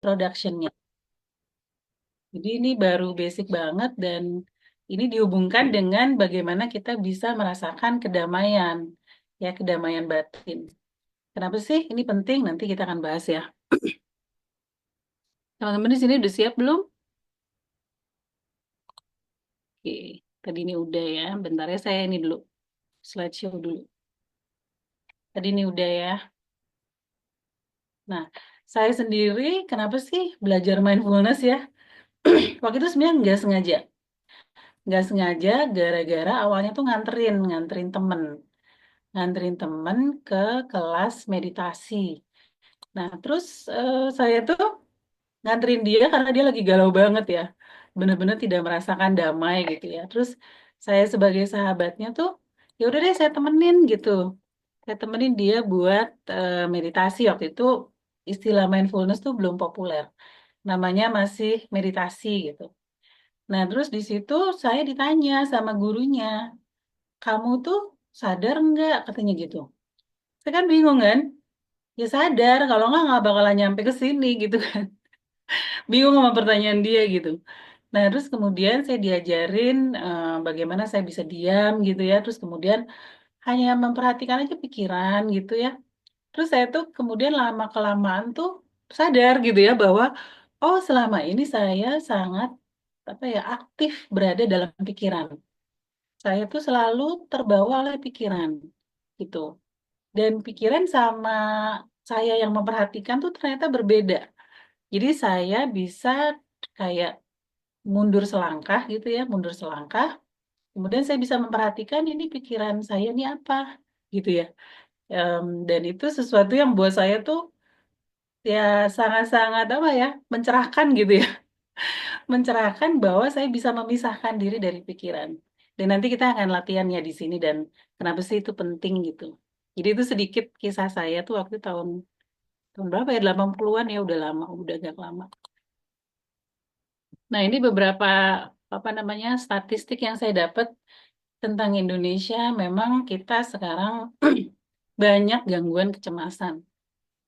productionnya. Jadi ini baru basic banget dan ini dihubungkan dengan bagaimana kita bisa merasakan kedamaian, ya kedamaian batin. Kenapa sih ini penting? Nanti kita akan bahas ya. Teman-teman di sini udah siap belum? Oke, tadi ini udah ya. Bentar ya saya ini dulu, slideshow dulu. Tadi ini udah ya. Nah, saya sendiri kenapa sih belajar mindfulness ya? Waktu itu sebenarnya nggak sengaja gara-gara awalnya tuh nganterin temen ke kelas meditasi. Nah, terus saya tuh nganterin dia karena dia lagi galau banget ya, bener-bener tidak merasakan damai gitu ya. Terus saya sebagai sahabatnya tuh, ya udah deh saya temenin gitu. Saya temenin dia buat meditasi waktu itu istilah mindfulness tuh belum populer, namanya masih meditasi gitu. Nah, terus di situ saya ditanya sama gurunya, kamu tuh sadar nggak katanya gitu. Saya kan bingung kan, ya sadar, kalau nggak bakalan nyampe ke sini gitu kan. Bingung sama pertanyaan dia gitu. Nah, terus kemudian saya diajarin bagaimana saya bisa diam gitu ya. Terus kemudian hanya memperhatikan aja pikiran gitu ya. Terus saya tuh kemudian lama-kelamaan tuh sadar gitu ya bahwa oh selama ini saya sangat apa ya aktif berada dalam pikiran. Saya tuh selalu terbawa oleh pikiran gitu. Dan pikiran sama saya yang memperhatikan tuh ternyata berbeda. Jadi saya bisa kayak mundur selangkah gitu ya, mundur selangkah. Kemudian saya bisa memperhatikan ini pikiran saya ini apa gitu ya. Dan itu sesuatu yang buat saya tuh ya sangat-sangat apa ya, mencerahkan gitu ya. Mencerahkan bahwa saya bisa memisahkan diri dari pikiran. Dan nanti kita akan latihannya di sini dan kenapa sih itu penting gitu. Jadi itu sedikit kisah saya tuh waktu tahun tahun berapa ya 80-an ya udah lama, udah agak lama. Nah, ini beberapa apa namanya statistik yang saya dapat tentang Indonesia. Memang kita sekarang banyak gangguan kecemasan.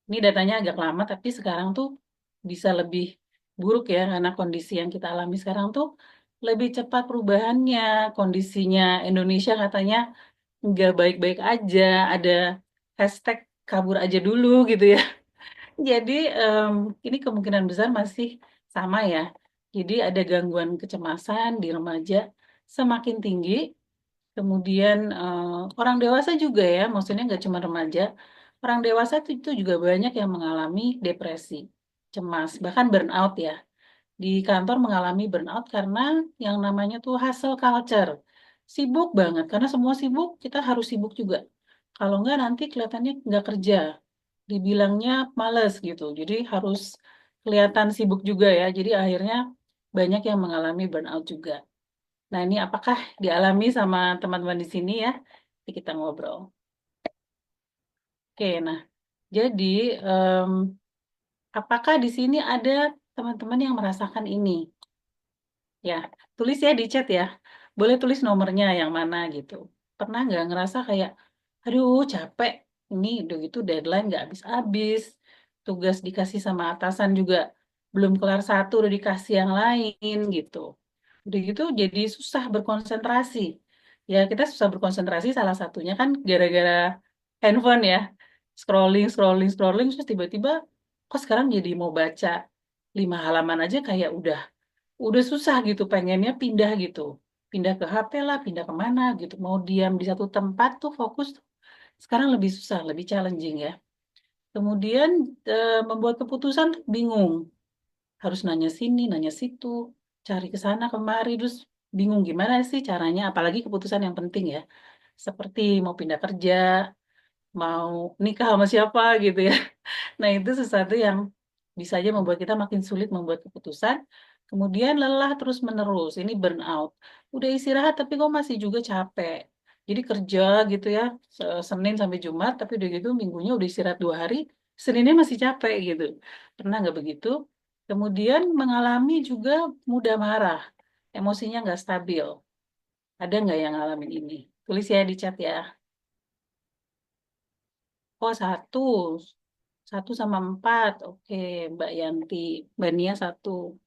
Ini datanya agak lama, tapi sekarang tuh bisa lebih buruk ya, karena kondisi yang kita alami sekarang tuh lebih cepat perubahannya. Kondisinya Indonesia katanya nggak baik-baik aja, ada hashtag kabur aja dulu gitu ya. Jadi ini kemungkinan besar masih sama ya. Jadi ada gangguan kecemasan di remaja semakin tinggi. Kemudian orang dewasa juga ya, maksudnya nggak cuma remaja. Orang dewasa itu juga banyak yang mengalami depresi, cemas, bahkan burnout ya. Di kantor mengalami burnout karena yang namanya tuh hustle culture. Sibuk banget, karena semua sibuk, kita harus sibuk juga. Kalau nggak nanti kelihatannya nggak kerja, dibilangnya males gitu. Jadi harus kelihatan sibuk juga ya. Jadi akhirnya banyak yang mengalami burnout juga. Nah, ini apakah dialami sama teman-teman di sini ya? Nanti kita ngobrol. Oke, nah, jadi em, apakah di sini ada teman-teman yang merasakan ini? Ya, tulis ya di chat ya. Boleh tulis nomornya yang mana gitu. Pernah nggak ngerasa kayak, aduh capek, ini udah gitu deadline nggak habis-habis. Tugas dikasih sama atasan juga belum kelar satu, udah dikasih yang lain gitu. Udah gitu jadi susah berkonsentrasi. Ya kita susah berkonsentrasi salah satunya kan gara-gara handphone ya. Scrolling, scrolling, scrolling, terus tiba-tiba kok sekarang jadi mau baca 5 halaman aja kayak udah susah gitu pengennya pindah gitu pindah ke HP lah pindah kemana gitu mau diam di satu tempat tuh fokus tuh. Sekarang lebih susah lebih challenging ya kemudian membuat keputusan tuh bingung harus nanya sini nanya situ cari ke sana kemari terus bingung gimana sih caranya apalagi keputusan yang penting ya seperti mau pindah kerja mau nikah sama siapa gitu ya. Nah, itu sesuatu yang bisa aja membuat kita makin sulit membuat keputusan. Kemudian lelah terus-menerus, ini burnout. Udah istirahat tapi kok masih juga capek. Jadi kerja gitu ya, Senin sampai Jumat, tapi udah gitu minggunya udah istirahat 2 hari, Seninnya masih capek gitu. Pernah nggak begitu? Kemudian mengalami juga mudah marah, emosinya nggak stabil. Ada nggak yang ngalamin ini? Tulis ya di chat ya. Oh, satu. 1 sama 4. Oke, Mbak Yanti. Mbak Nia 1.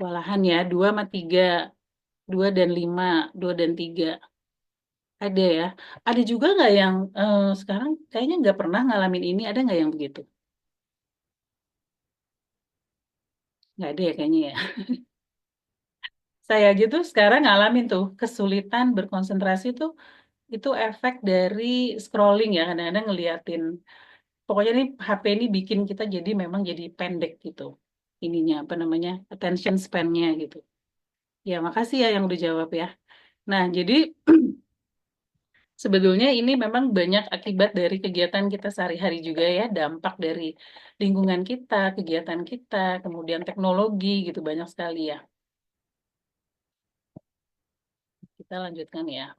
Walahan ya, 2 sama 3. 2 dan 5. 2 dan 3. Ada ya. Ada juga nggak yang sekarang kayaknya nggak pernah ngalamin ini. Ada nggak yang begitu? Nggak ada ya kayaknya ya. Saya aja tuh sekarang ngalamin tuh kesulitan berkonsentrasi tuh itu efek dari scrolling ya. Kadang-kadang ngeliatin. Pokoknya nih HP ini bikin kita jadi memang jadi pendek gitu. Ininya apa namanya? Attention span-nya gitu. Ya, makasih ya yang udah jawab ya. Nah, jadi sebetulnya ini memang banyak akibat dari kegiatan kita sehari-hari juga ya, dampak dari lingkungan kita, kegiatan kita, kemudian teknologi gitu banyak sekali ya. Kita lanjutkan ya.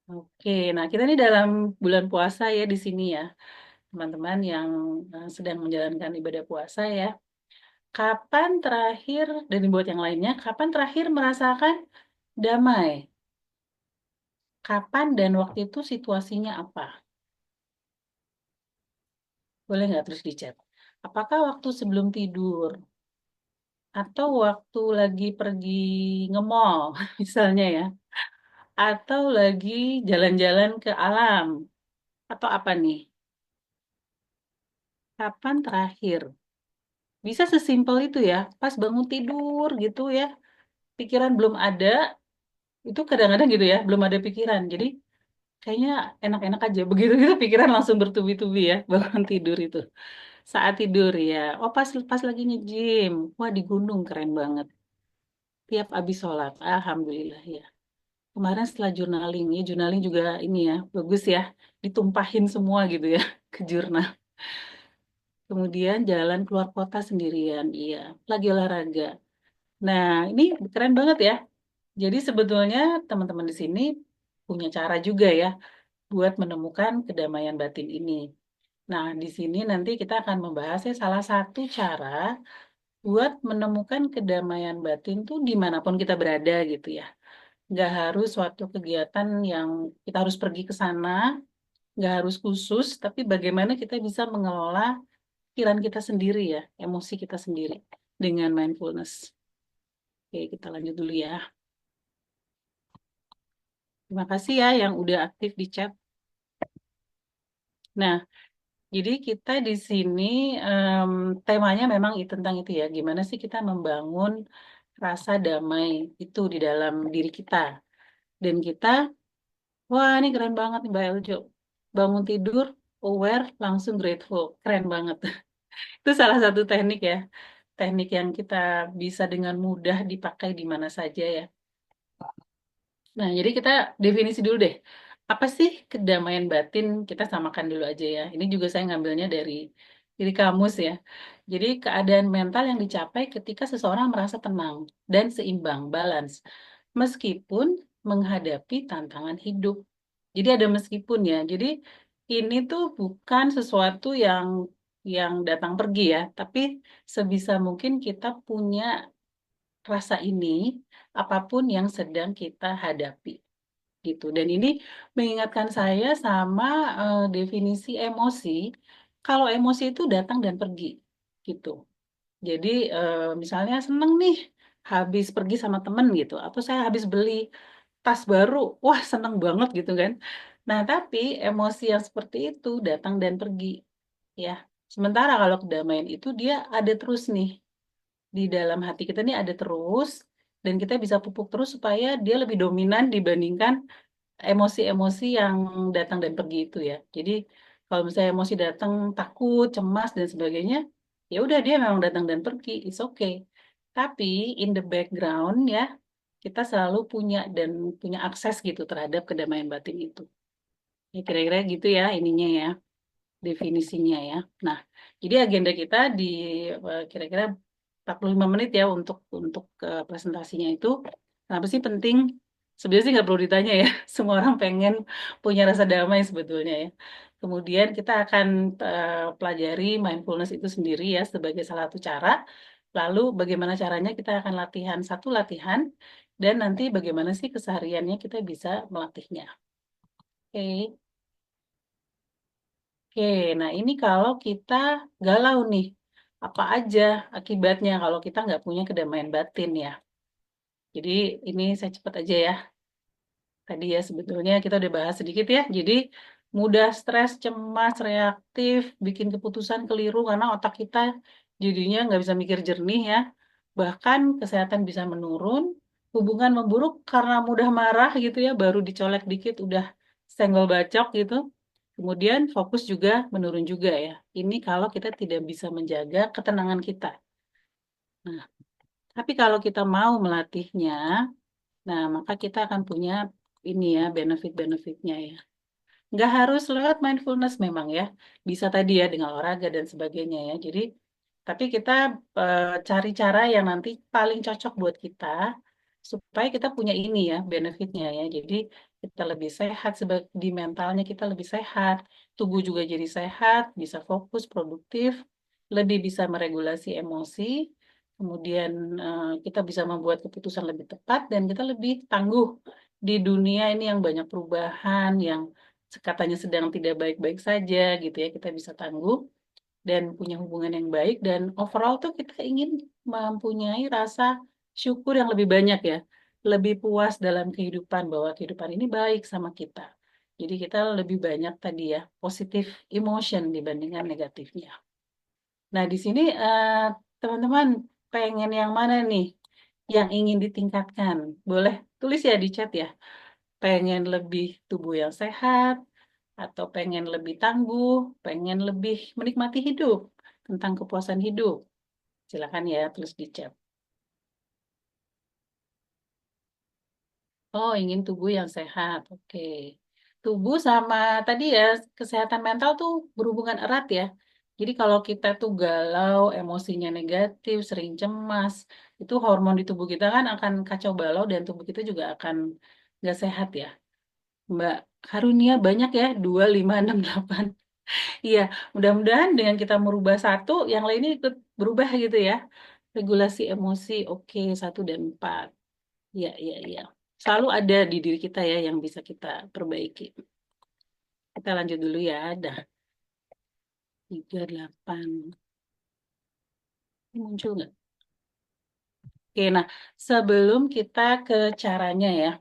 Oke, nah kita ini dalam bulan puasa ya di sini ya, teman-teman yang sedang menjalankan ibadah puasa ya. Kapan terakhir, dan buat yang lainnya, kapan terakhir merasakan damai? Kapan dan waktu itu situasinya apa? Boleh nggak terus di chat? Apakah waktu sebelum tidur? Atau waktu lagi pergi nge-mall, misalnya ya? Atau lagi jalan-jalan ke alam? Atau apa nih? Kapan terakhir? Bisa sesimpel itu ya, pas bangun tidur gitu ya, pikiran belum ada, itu kadang-kadang gitu ya, belum ada pikiran. Jadi kayaknya enak-enak aja, begitu gitu pikiran langsung bertubi-tubi ya, bangun tidur itu. Saat tidur ya, oh pas pas lagi nge-gym, wah di gunung keren banget. Tiap abis sholat, alhamdulillah ya. Kemarin setelah journaling, ya journaling juga ini ya, bagus ya, ditumpahin semua gitu ya ke jurnal. Kemudian jalan keluar kota sendirian, iya, lagi olahraga. Nah, ini keren banget ya. Jadi sebetulnya teman-teman di sini punya cara juga ya buat menemukan kedamaian batin ini. Nah, di sini nanti kita akan membahasnya salah satu cara buat menemukan kedamaian batin tuh dimanapun kita berada gitu ya. Nggak harus suatu kegiatan yang kita harus pergi ke sana, nggak harus khusus, tapi bagaimana kita bisa mengelola pikiran kita sendiri ya, emosi kita sendiri dengan mindfulness. Oke, kita lanjut dulu ya. Terima kasih ya yang udah aktif di chat. Nah, jadi kita di sini em, temanya memang tentang itu ya, gimana sih kita membangun rasa damai itu di dalam diri kita. Dan kita, wah ini keren banget nih Mbak Eljo. Bangun tidur, aware, langsung grateful. Keren banget. Itu salah satu teknik ya. Teknik yang kita bisa dengan mudah dipakai di mana saja ya. Nah, jadi kita definisi dulu deh. Apa sih kedamaian batin? Kita samakan dulu aja ya. Ini juga saya ngambilnya dari kamus ya. Jadi keadaan mental yang dicapai ketika seseorang merasa tenang dan seimbang, balance, meskipun menghadapi tantangan hidup. Jadi ada meskipun ya. Jadi ini tuh bukan sesuatu yang datang pergi ya, tapi sebisa mungkin kita punya rasa ini apapun yang sedang kita hadapi gitu. Dan ini mengingatkan saya sama definisi emosi. Kalau emosi itu datang dan pergi gitu. Jadi misalnya seneng nih habis pergi sama temen gitu, atau saya habis beli tas baru, wah seneng banget gitu kan. Nah tapi emosi yang seperti itu datang dan pergi ya. Sementara kalau kedamaian itu dia ada terus nih di dalam hati kita nih ada terus dan kita bisa pupuk terus supaya dia lebih dominan dibandingkan emosi-emosi yang datang dan pergi itu ya. Jadi kalau misalnya emosi datang takut, cemas dan sebagainya, ya udah dia memang datang dan pergi, it's okay. Tapi in the background ya, kita selalu punya akses gitu terhadap kedamaian batin itu. Ya kira-kira gitu ya ininya ya, definisinya ya. Nah, jadi agenda kita di kira-kira 45 menit ya untuk presentasinya itu. Kenapa sih penting? Sebenarnya sih nggak perlu ditanya ya. Semua orang pengen punya rasa damai sebetulnya ya. Kemudian kita akan pelajari mindfulness itu sendiri ya sebagai salah satu cara. Lalu bagaimana caranya kita akan latihan satu latihan dan nanti bagaimana sih kesehariannya kita bisa melatihnya. Oke. Oke, nah ini kalau kita galau nih, apa aja akibatnya kalau kita nggak punya kedamaian batin ya. Jadi ini saya cepat aja ya. Tadi ya sebetulnya kita udah bahas sedikit ya. Jadi mudah stres, cemas, reaktif, bikin keputusan keliru karena otak kita jadinya nggak bisa mikir jernih ya. Bahkan kesehatan bisa menurun, hubungan memburuk karena mudah marah gitu ya, baru dicolek dikit udah senggol bacok gitu. Kemudian fokus juga menurun juga ya. Ini kalau kita tidak bisa menjaga ketenangan kita. Nah, tapi kalau kita mau melatihnya, nah maka kita akan punya ini ya benefit-benefitnya ya. Nggak harus lewat mindfulness memang ya. Bisa tadi ya dengan olahraga dan sebagainya ya. Jadi, tapi kita cari cara yang nanti paling cocok buat kita supaya kita punya ini ya benefitnya ya. Jadi kita lebih sehat di mentalnya kita lebih sehat, tubuh juga jadi sehat, bisa fokus, produktif, lebih bisa meregulasi emosi, kemudian kita bisa membuat keputusan lebih tepat dan kita lebih tangguh di dunia ini yang banyak perubahan, yang katanya sedang tidak baik-baik saja gitu ya, kita bisa tangguh dan punya hubungan yang baik dan overall tuh kita ingin mempunyai rasa syukur yang lebih banyak ya, lebih puas dalam kehidupan bahwa kehidupan ini baik sama kita. Jadi kita lebih banyak tadi ya positif emotion dibandingkan negatifnya. Nah, di sini teman-teman pengen yang mana nih yang ingin ditingkatkan? Boleh tulis ya di chat ya. Pengen lebih tubuh yang sehat, atau pengen lebih tangguh, pengen lebih menikmati hidup, tentang kepuasan hidup. Silakan ya, tulis di chat. Oh, ingin tubuh yang sehat. Oke. Tubuh sama tadi ya, kesehatan mental tuh berhubungan erat ya. Jadi kalau kita tuh galau, emosinya negatif, sering cemas, itu hormon di tubuh kita kan akan kacau balau dan tubuh kita juga akan nggak sehat ya. Mbak Karunia banyak ya, 2, 5, 6, 8. Iya, mudah-mudahan dengan kita merubah satu, yang lainnya ikut berubah gitu ya. Regulasi emosi, oke, 1 dan 4. Iya, iya, iya. Selalu ada di diri kita ya yang bisa kita perbaiki. Kita lanjut dulu ya. Dah, 38. Ini muncul nggak? Oke, nah sebelum kita ke caranya ya,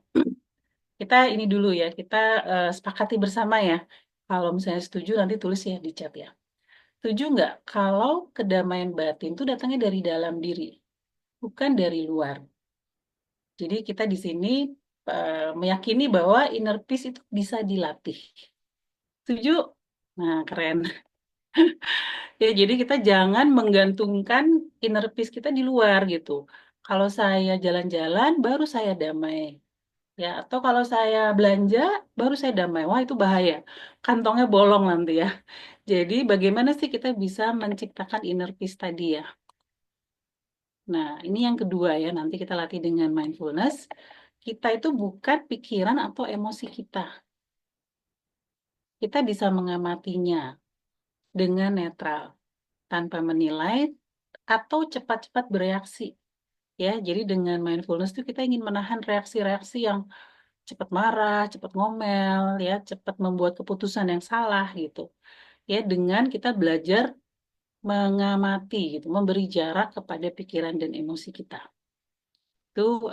kita ini dulu ya, kita sepakati bersama ya. Kalau misalnya setuju nanti tulis ya di chat ya. Setuju nggak kalau kedamaian batin itu datangnya dari dalam diri, bukan dari luar. Jadi kita di sini meyakini bahwa inner peace itu bisa dilatih. Setuju? Nah, keren. Ya, jadi kita jangan menggantungkan inner peace kita di luar gitu. Kalau saya jalan-jalan, baru saya damai. Ya, atau kalau saya belanja, baru saya damai. Wah, itu bahaya. Kantongnya bolong nanti ya. Jadi, bagaimana sih kita bisa menciptakan inner peace tadi ya? Nah, ini yang kedua ya. Nanti kita latih dengan mindfulness. Kita itu bukan pikiran atau emosi kita. Kita bisa mengamatinya dengan netral, tanpa menilai atau cepat-cepat bereaksi. Ya, jadi dengan mindfulness itu kita ingin menahan reaksi-reaksi yang cepat marah, cepat ngomel, ya, cepat membuat keputusan yang salah gitu. Ya, dengan kita belajar mengamati gitu, memberi jarak kepada pikiran dan emosi kita. Itu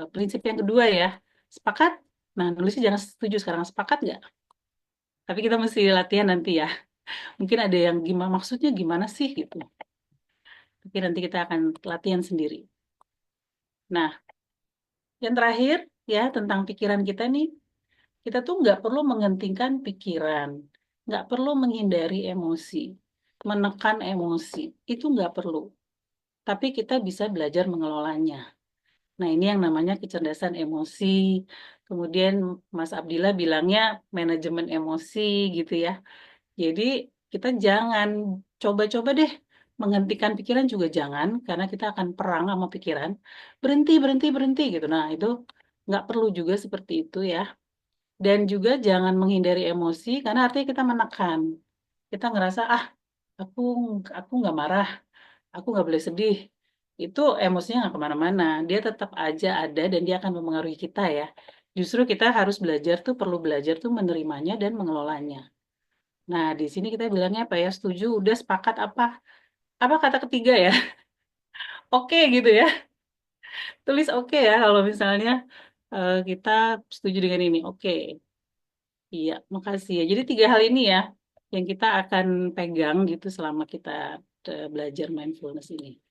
prinsip yang kedua ya. Sepakat? Nah, nulisnya jangan setuju sekarang. Sepakat nggak? Tapi kita mesti latihan nanti ya. Mungkin ada yang gimana maksudnya gimana sih gitu. Tapi nanti kita akan latihan sendiri. Nah, yang terakhir ya tentang pikiran kita nih, kita tuh nggak perlu mengentingkan pikiran, nggak perlu menghindari emosi, menekan emosi, itu nggak perlu. Tapi kita bisa belajar mengelolanya. Nah, ini yang namanya kecerdasan emosi. Kemudian Mas Abdillah bilangnya manajemen emosi gitu ya. Jadi kita jangan coba-coba deh menghentikan pikiran juga jangan karena kita akan perang sama pikiran. Berhenti, berhenti, berhenti gitu. Nah itu nggak perlu juga seperti itu ya. Dan juga jangan menghindari emosi karena artinya kita menekan. Kita ngerasa aku aku nggak marah, aku nggak boleh sedih. Itu emosinya nggak kemana-mana. Dia tetap aja ada dan dia akan mempengaruhi kita ya. Justru kita harus belajar tuh perlu belajar tuh menerimanya dan mengelolanya. Nah, di sini kita bilangnya apa ya? Setuju, udah sepakat apa? Apa kata ketiga ya? Oke gitu ya. Tulis oke ya kalau misalnya kita setuju dengan ini. Oke. Iya, makasih ya. Jadi tiga hal ini ya yang kita akan pegang gitu selama kita belajar mindfulness ini.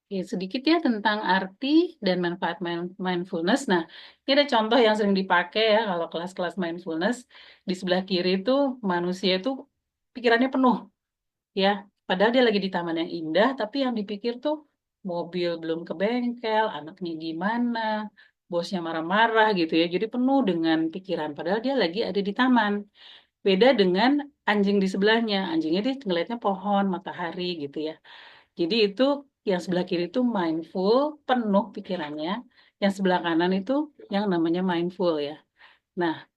Oke, sedikit ya tentang arti dan manfaat mindfulness. Nah, ini ada contoh yang sering dipakai ya kalau kelas-kelas mindfulness. Di sebelah kiri itu manusia itu pikirannya penuh ya. Padahal dia lagi di taman yang indah, tapi yang dipikir tuh mobil belum ke bengkel, anaknya gimana, bosnya marah-marah gitu ya. Jadi penuh dengan pikiran. Padahal dia lagi ada di taman. Beda dengan anjing di sebelahnya. Anjingnya dia ngeliatnya pohon, matahari gitu ya. Jadi itu yang sebelah kiri itu mindful, penuh pikirannya. Yang sebelah kanan itu yang namanya mindful ya. Nah,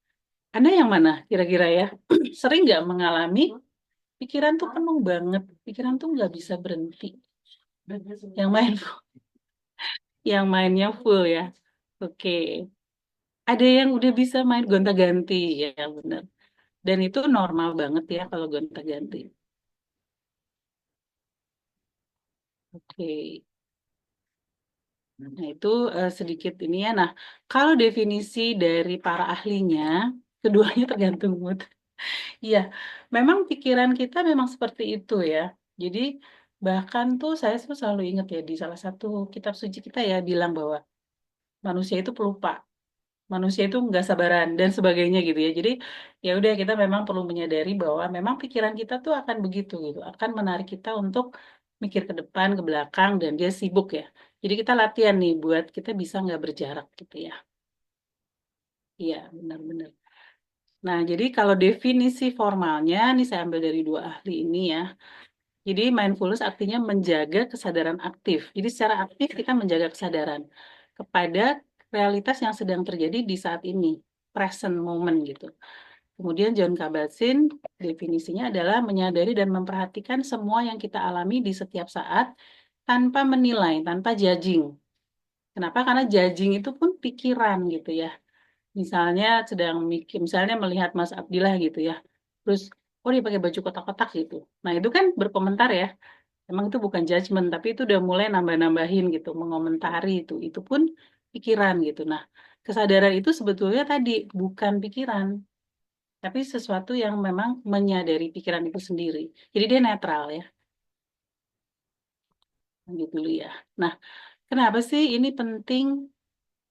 Anda yang mana kira-kira ya? Sering nggak mengalami pikiran tuh penuh banget, pikiran tuh nggak bisa berhenti. Yang mindful, yang mainnya full ya. Oke, ada yang udah bisa main gonta-ganti ya, benar. Dan itu normal banget ya kalau gonta-ganti. Oke. Nah, itu sedikit ini ya. Nah, kalau definisi dari para ahlinya, keduanya tergantung mood. Iya, memang pikiran kita memang seperti itu ya. Jadi, bahkan tuh saya tuh selalu ingat ya, di salah satu kitab suci kita ya, bilang bahwa manusia itu pelupa. Manusia itu nggak sabaran, dan sebagainya gitu ya. Jadi, ya udah kita memang perlu menyadari bahwa memang pikiran kita tuh akan begitu gitu. Akan menarik kita untuk mikir ke depan, ke belakang, dan dia sibuk ya. Jadi kita latihan nih buat kita bisa nggak berjarak gitu ya. Iya, benar-benar. Nah, jadi kalau definisi formalnya, nih saya ambil dari dua ahli ini ya. Jadi mindfulness artinya menjaga kesadaran aktif. Jadi secara aktif kita menjaga kesadaran kepada realitas yang sedang terjadi di saat ini, present moment gitu. Kemudian John Kabat-Zinn definisinya adalah menyadari dan memperhatikan semua yang kita alami di setiap saat tanpa menilai, tanpa judging. Kenapa? Karena judging itu pun pikiran gitu ya. Misalnya sedang mikir, misalnya melihat Mas Abdillah gitu ya. Terus, oh dia pakai baju kotak-kotak gitu. Nah itu kan berkomentar ya. Emang itu bukan judgement, tapi itu udah mulai nambah-nambahin gitu, mengomentari itu. Itu pun pikiran gitu. Nah, kesadaran itu sebetulnya tadi bukan pikiran, tapi sesuatu yang memang menyadari pikiran itu sendiri. Jadi dia netral ya, gitu dulu ya. Nah, kenapa sih ini penting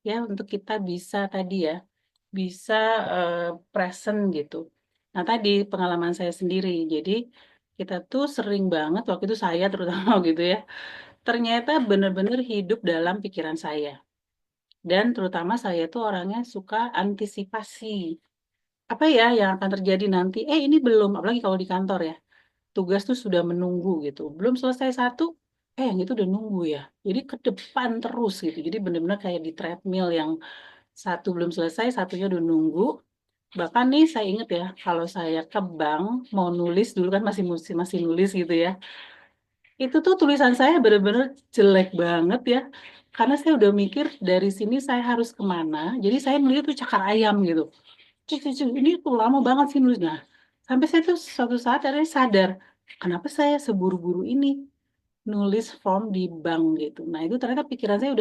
ya untuk kita bisa tadi ya, bisa eh, present gitu. Nah, tadi pengalaman saya sendiri. Jadi kita tuh sering banget waktu itu saya terutama gitu ya. Ternyata benar-benar hidup dalam pikiran saya. Dan terutama saya tuh orangnya suka antisipasi. Apa ya yang akan terjadi nanti? Ini belum, apalagi kalau di kantor ya. Tugas tuh sudah menunggu gitu. Belum selesai satu, yang itu udah nunggu ya. Jadi ke depan terus gitu. Jadi benar-benar kayak di treadmill yang satu belum selesai, satunya udah nunggu. Bahkan nih saya inget ya, kalau saya ke bank mau nulis dulu kan masih masih nulis gitu ya. Itu tuh tulisan saya bener-bener jelek banget ya. Karena saya udah mikir dari sini saya harus kemana. Jadi saya nulis tuh cakar ayam gitu. Cik, cik, cik, ini tuh lama banget sih nulis. Nah, sampai saya tuh suatu saat akhirnya sadar. Kenapa saya seburu-buru ini nulis form di bank gitu. Nah, itu ternyata pikiran saya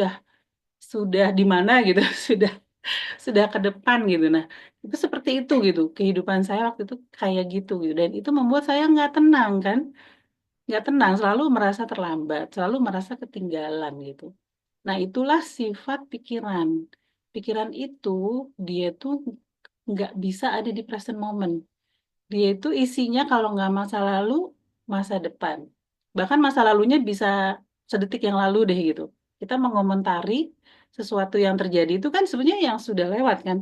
sudah di mana gitu. Sudah ke depan gitu. Nah, itu seperti itu gitu. Kehidupan saya waktu itu kayak gitu gitu. Dan itu membuat saya nggak tenang kan. Nggak tenang, selalu merasa terlambat, selalu merasa ketinggalan gitu. Nah, itulah sifat pikiran. Pikiran itu, dia tuh nggak bisa ada di present moment. Dia itu isinya kalau nggak masa lalu, masa depan. Bahkan masa lalunya bisa sedetik yang lalu deh gitu. Kita mengomentari sesuatu yang terjadi itu kan sebenarnya yang sudah lewat kan.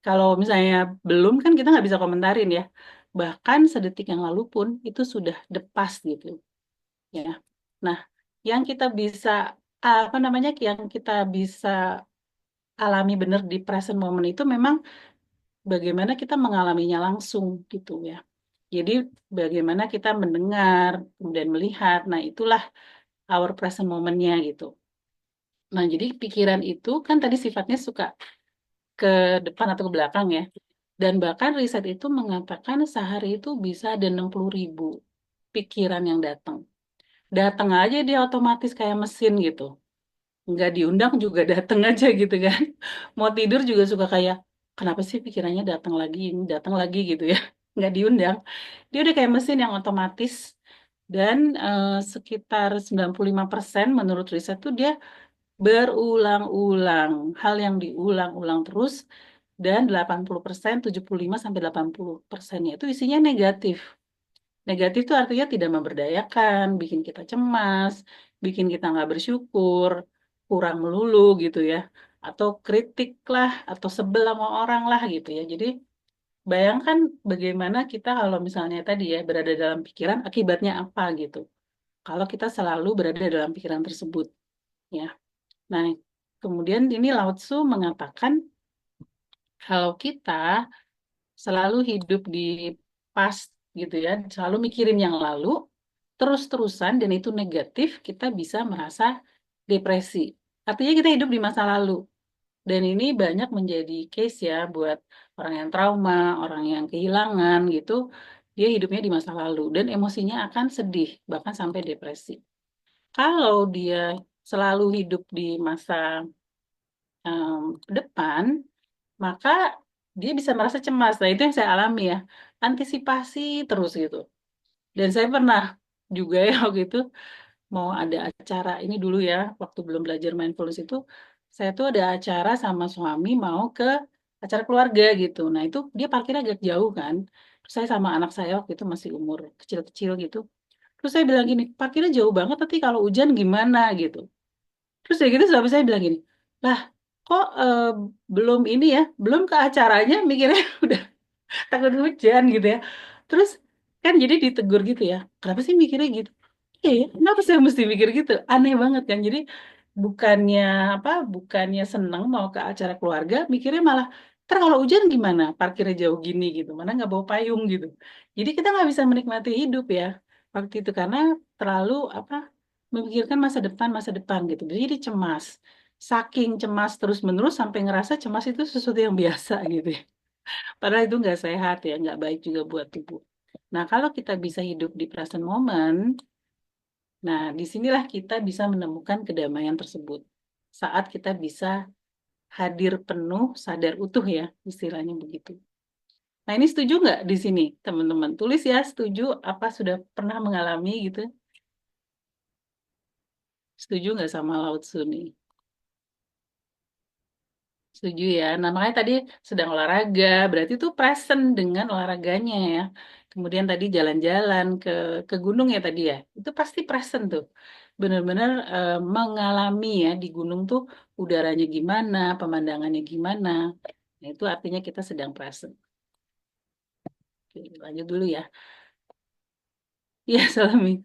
Kalau misalnya belum kan kita nggak bisa komentarin ya. Bahkan sedetik yang lalu pun itu sudah the past gitu ya. Nah, yang kita bisa apa namanya yang kita bisa alami benar di present moment itu memang bagaimana kita mengalaminya langsung gitu ya. Jadi bagaimana kita mendengar kemudian melihat. Nah, itulah our present moment-nya gitu. Nah, jadi pikiran itu kan tadi sifatnya suka ke depan atau ke belakang ya. Dan bahkan riset itu mengatakan sehari itu bisa ada 60.000 pikiran yang datang. Datang aja dia otomatis kayak mesin gitu. Nggak diundang juga datang aja gitu kan. Mau tidur juga suka kayak, kenapa sih pikirannya datang lagi gitu ya. Nggak diundang. Dia udah kayak mesin yang otomatis. Dan sekitar 95% menurut riset tuh dia berulang-ulang. Hal yang diulang-ulang terus. Dan 80%, 75 sampai 80%-nya itu isinya negatif. Negatif itu artinya tidak memberdayakan, bikin kita cemas, bikin kita nggak bersyukur, kurang melulu gitu ya. Atau kritik lah, atau sebel sama orang lah gitu ya. Jadi bayangkan bagaimana kita kalau misalnya tadi ya berada dalam pikiran, akibatnya apa gitu. Kalau kita selalu berada dalam pikiran tersebut ya. Nah, kemudian ini Lao Tzu mengatakan kalau kita selalu hidup di past gitu ya, selalu mikirin yang lalu, terus-terusan dan itu negatif, kita bisa merasa depresi. Artinya kita hidup di masa lalu. Dan ini banyak menjadi case ya buat orang yang trauma, orang yang kehilangan gitu, dia hidupnya di masa lalu dan emosinya akan sedih, bahkan sampai depresi. Kalau dia selalu hidup di masa depan, maka dia bisa merasa cemas. Nah, itu yang saya alami ya. Antisipasi terus gitu. Dan saya pernah juga ya waktu itu mau ada acara ini dulu ya, waktu belum belajar mindfulness itu, saya tuh ada acara sama suami mau ke acara keluarga gitu. Nah, itu dia parkirnya agak jauh kan. Terus saya sama anak saya waktu itu masih umur kecil-kecil gitu. Terus saya bilang gini, parkirnya jauh banget, tapi kalau hujan gimana gitu. Terus ya gitu suami saya bilang gini, lah kok belum ini ya, belum ke acaranya mikirnya udah takut hujan gitu ya. Terus kan jadi ditegur gitu ya, kenapa sih mikirnya gitu? Iya ya, kenapa saya mesti mikir gitu? Aneh banget kan. Jadi bukannya bukannya seneng mau ke acara keluarga, mikirnya malah ntar kalau hujan gimana? Parkirnya jauh gini gitu, mana nggak bawa payung gitu. Jadi kita nggak bisa menikmati hidup ya waktu itu karena terlalu memikirkan masa depan gitu. Jadi cemas. Saking cemas terus-menerus sampai ngerasa cemas itu sesuatu yang biasa gitu ya. Padahal itu nggak sehat ya, nggak baik juga buat tubuh. Nah, kalau kita bisa hidup di present moment, nah disinilah kita bisa menemukan kedamaian tersebut. Saat kita bisa hadir penuh, sadar utuh ya, istilahnya begitu. Nah, ini setuju nggak di sini, teman-teman? Tulis ya, setuju apa sudah pernah mengalami gitu? Setuju nggak sama Lao Tzu nih? Setuju ya. Nah, makanya tadi sedang olahraga, berarti itu present dengan olahraganya ya. Kemudian tadi jalan-jalan ke gunung ya tadi ya. Itu pasti present tuh. Benar-benar mengalami ya di gunung tuh udaranya gimana, pemandangannya gimana. Nah, itu artinya kita sedang present. Oke, lanjut dulu ya. Iya, Salami.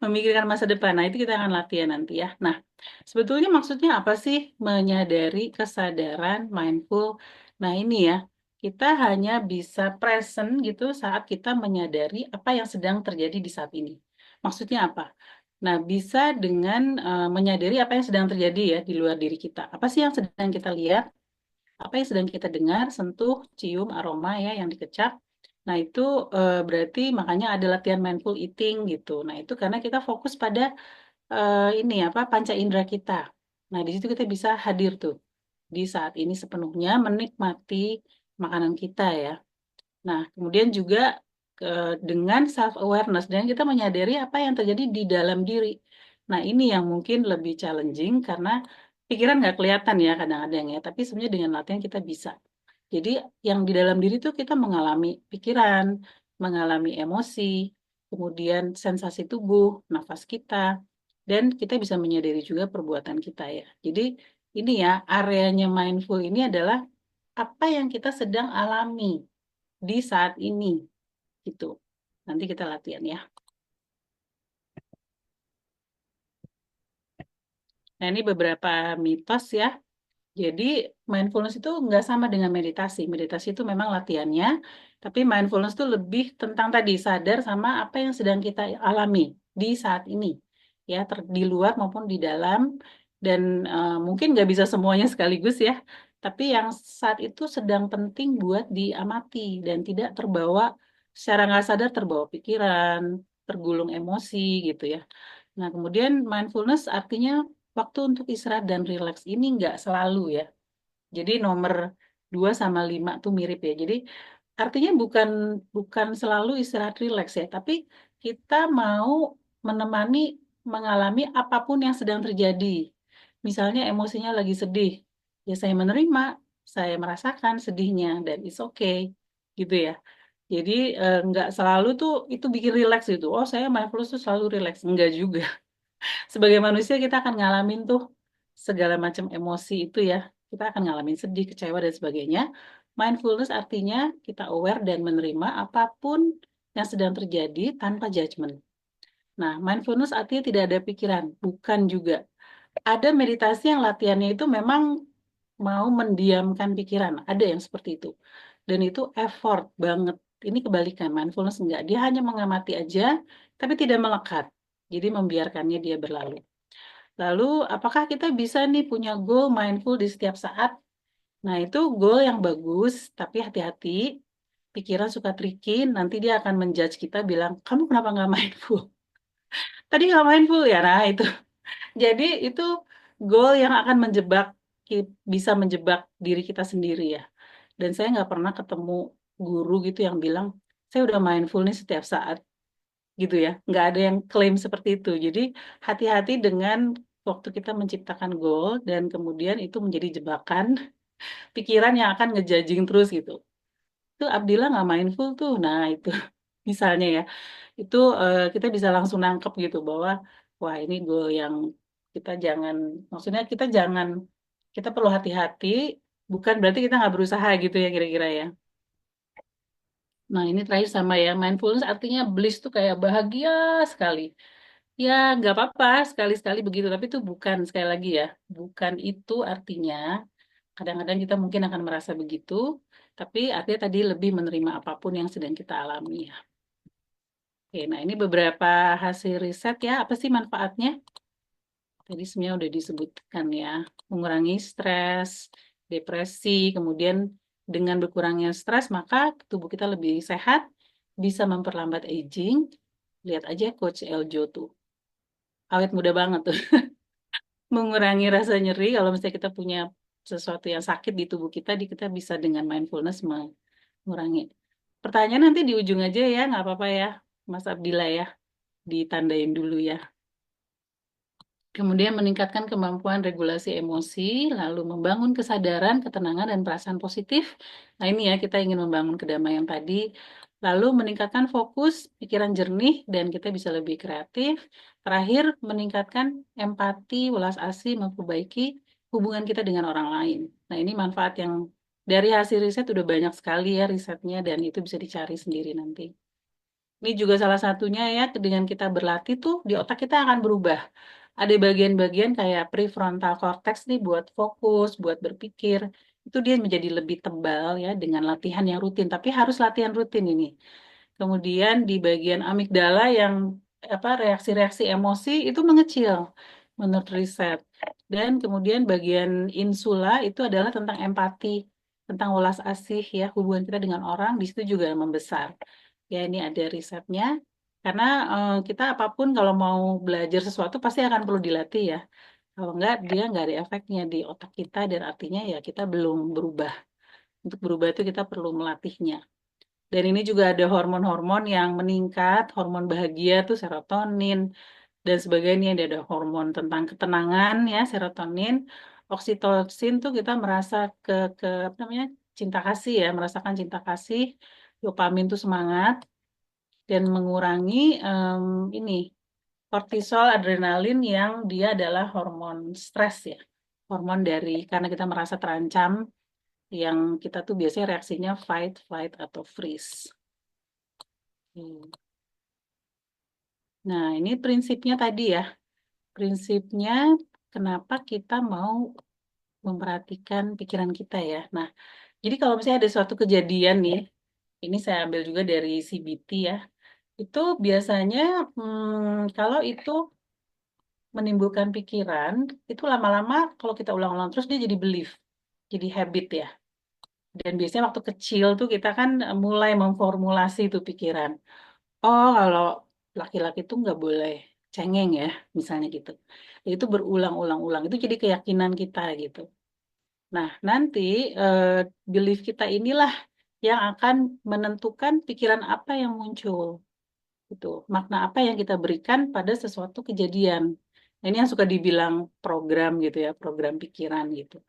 Memikirkan masa depan. Nah, itu kita akan latihan nanti ya. Nah, sebetulnya maksudnya apa sih menyadari kesadaran mindful? Nah, ini ya, kita hanya bisa present gitu saat kita menyadari apa yang sedang terjadi di saat ini. Maksudnya apa? Nah, bisa dengan menyadari apa yang sedang terjadi ya di luar diri kita. Apa sih yang sedang kita lihat? Apa yang sedang kita dengar, sentuh, cium, aroma ya yang dikecap. Nah, itu berarti makanya ada latihan mindful eating gitu. Nah, itu karena kita fokus pada ini apa panca indera kita. Nah, di situ kita bisa hadir tuh di saat ini sepenuhnya menikmati makanan kita ya. Nah, kemudian juga dengan self awareness dan kita menyadari apa yang terjadi di dalam diri. Nah, ini yang mungkin lebih challenging karena pikiran nggak kelihatan ya kadang-kadang ya, tapi sebenarnya dengan latihan kita bisa. Jadi yang di dalam diri itu kita mengalami pikiran, mengalami emosi, kemudian sensasi tubuh, nafas kita, dan kita bisa menyadari juga perbuatan kita ya. Jadi ini ya areanya mindful ini adalah apa yang kita sedang alami di saat ini gitu. Nanti kita latihan ya. Nah ini beberapa mitos ya. Jadi mindfulness itu nggak sama dengan meditasi. Meditasi itu memang latihannya, tapi mindfulness itu lebih tentang tadi sadar sama apa yang sedang kita alami di saat ini, ya di luar maupun di dalam. Dan mungkin nggak bisa semuanya sekaligus ya. tapi yang saat itu sedang penting buat diamati dan tidak terbawa secara nggak sadar terbawa pikiran, tergulung emosi gitu ya. Nah, kemudian mindfulness artinya waktu untuk istirahat dan rileks ini nggak selalu ya. Jadi nomor 2 sama 5 tuh mirip ya. Jadi artinya bukan bukan selalu istirahat rileks ya, tapi kita mau menemani mengalami apapun yang sedang terjadi. Misalnya emosinya lagi sedih, ya saya menerima, saya merasakan sedihnya dan it's okay gitu ya. Jadi nggak selalu tuh itu bikin rileks gitu. Oh saya mindfulness tuh selalu rileks. Enggak juga. Sebagai manusia kita akan ngalamin tuh segala macam emosi itu ya. Kita akan ngalamin sedih, kecewa dan sebagainya. Mindfulness artinya kita aware dan menerima apapun yang sedang terjadi tanpa judgement. Nah, mindfulness artinya tidak ada pikiran, bukan juga. Ada meditasi yang latihannya itu memang mau mendiamkan pikiran, ada yang seperti itu. Dan itu effort banget. Ini kebalikan, mindfulness enggak. Dia hanya mengamati aja, tapi tidak melekat. Jadi membiarkannya dia berlalu. Lalu, apakah kita bisa nih punya goal mindful di setiap saat? Nah, itu goal yang bagus, tapi hati-hati. Pikiran suka tricky, nanti dia akan menjudge kita bilang, kamu kenapa nggak mindful? Tadi nggak mindful ya? Nah, itu. Jadi, itu goal yang akan menjebak, bisa menjebak diri kita sendiri ya. Dan saya nggak pernah ketemu guru gitu yang bilang, saya udah mindful nih setiap saat gitu ya. Nggak ada yang klaim seperti itu. Jadi hati-hati dengan waktu kita menciptakan goal dan kemudian itu menjadi jebakan pikiran yang akan ngejudging terus gitu. Itu Abdillah nggak mindful tuh. Nah itu misalnya ya, itu kita bisa langsung nangkep gitu bahwa wah ini goal yang kita jangan, maksudnya kita perlu hati-hati, bukan berarti kita nggak berusaha gitu ya kira-kira ya. Nah, ini terakhir sama ya, mindfulness artinya bliss tuh kayak bahagia sekali. Ya, nggak apa-apa, sekali-sekali begitu. Tapi itu bukan, sekali lagi ya, bukan itu artinya. Kadang-kadang kita mungkin akan merasa begitu, tapi artinya tadi lebih menerima apapun yang sedang kita alami ya. Oke, nah ini beberapa hasil riset ya, apa sih manfaatnya? Tadi sebenarnya udah disebutkan ya, mengurangi stres, depresi, kemudian dengan berkurangnya stres, maka tubuh kita lebih sehat, bisa memperlambat aging. Lihat aja Coach Eljo tuh, awet muda banget tuh. Mengurangi rasa nyeri kalau misalnya kita punya sesuatu yang sakit di tubuh kita, kita bisa dengan mindfulness mengurangi. Pertanyaan nanti di ujung aja ya, nggak apa-apa ya, Mas Abdillah ya, ditandain dulu ya. Kemudian meningkatkan kemampuan regulasi emosi, lalu membangun kesadaran, ketenangan, dan perasaan positif. Nah ini ya, kita ingin membangun kedamaian tadi. Lalu meningkatkan fokus, pikiran jernih, dan kita bisa lebih kreatif. Terakhir, meningkatkan empati, welas asih, memperbaiki hubungan kita dengan orang lain. Nah ini manfaat yang dari hasil riset udah banyak sekali ya risetnya, dan itu bisa dicari sendiri nanti. Ini juga salah satunya ya, dengan kita berlatih tuh di otak kita akan berubah. Ada bagian-bagian kayak prefrontal cortex nih buat fokus, buat berpikir. Itu dia menjadi lebih tebal ya dengan latihan yang rutin. Tapi harus latihan rutin ini. Kemudian di bagian amigdala yang apa reaksi-reaksi emosi itu mengecil menurut riset. Dan kemudian bagian insula itu adalah tentang empati, tentang welas asih ya, hubungan kita dengan orang di situ juga membesar. Ya ini ada risetnya. Karena kita apapun kalau mau belajar sesuatu pasti akan perlu dilatih ya. Kalau enggak dia enggak ada efeknya di otak kita dan artinya ya kita belum berubah. Untuk berubah itu kita perlu melatihnya. Dan ini juga ada hormon-hormon yang meningkat, hormon bahagia tuh serotonin dan sebagainya. Dia ada hormon tentang ketenangan ya, serotonin, oksitosin tuh kita merasa ke apa namanya? Cinta kasih ya, merasakan cinta kasih, dopamin tuh semangat dan mengurangi ini kortisol, adrenalin yang dia adalah hormon stres ya. Hormon dari karena kita merasa terancam yang kita tuh biasanya reaksinya fight, flight atau freeze. Hmm. Nah, ini prinsipnya tadi ya. Prinsipnya kenapa kita mau memperhatikan pikiran kita ya. Nah, jadi kalau misalnya ada suatu kejadian nih, ini saya ambil juga dari CBT ya. Itu biasanya kalau itu menimbulkan pikiran, itu lama-lama kalau kita ulang-ulang terus dia jadi belief. jadi habit ya. Dan biasanya waktu kecil tuh kita kan mulai memformulasi tuh pikiran. Oh, kalau laki-laki tuh nggak boleh cengeng ya, misalnya gitu. Itu berulang-ulang-ulang. Itu jadi keyakinan kita gitu. Nah, nanti eh, belief kita inilah yang akan menentukan pikiran apa yang muncul. Gitu. Makna apa yang kita berikan pada sesuatu kejadian. Nah, ini yang suka dibilang program gitu ya, program pikiran gitu.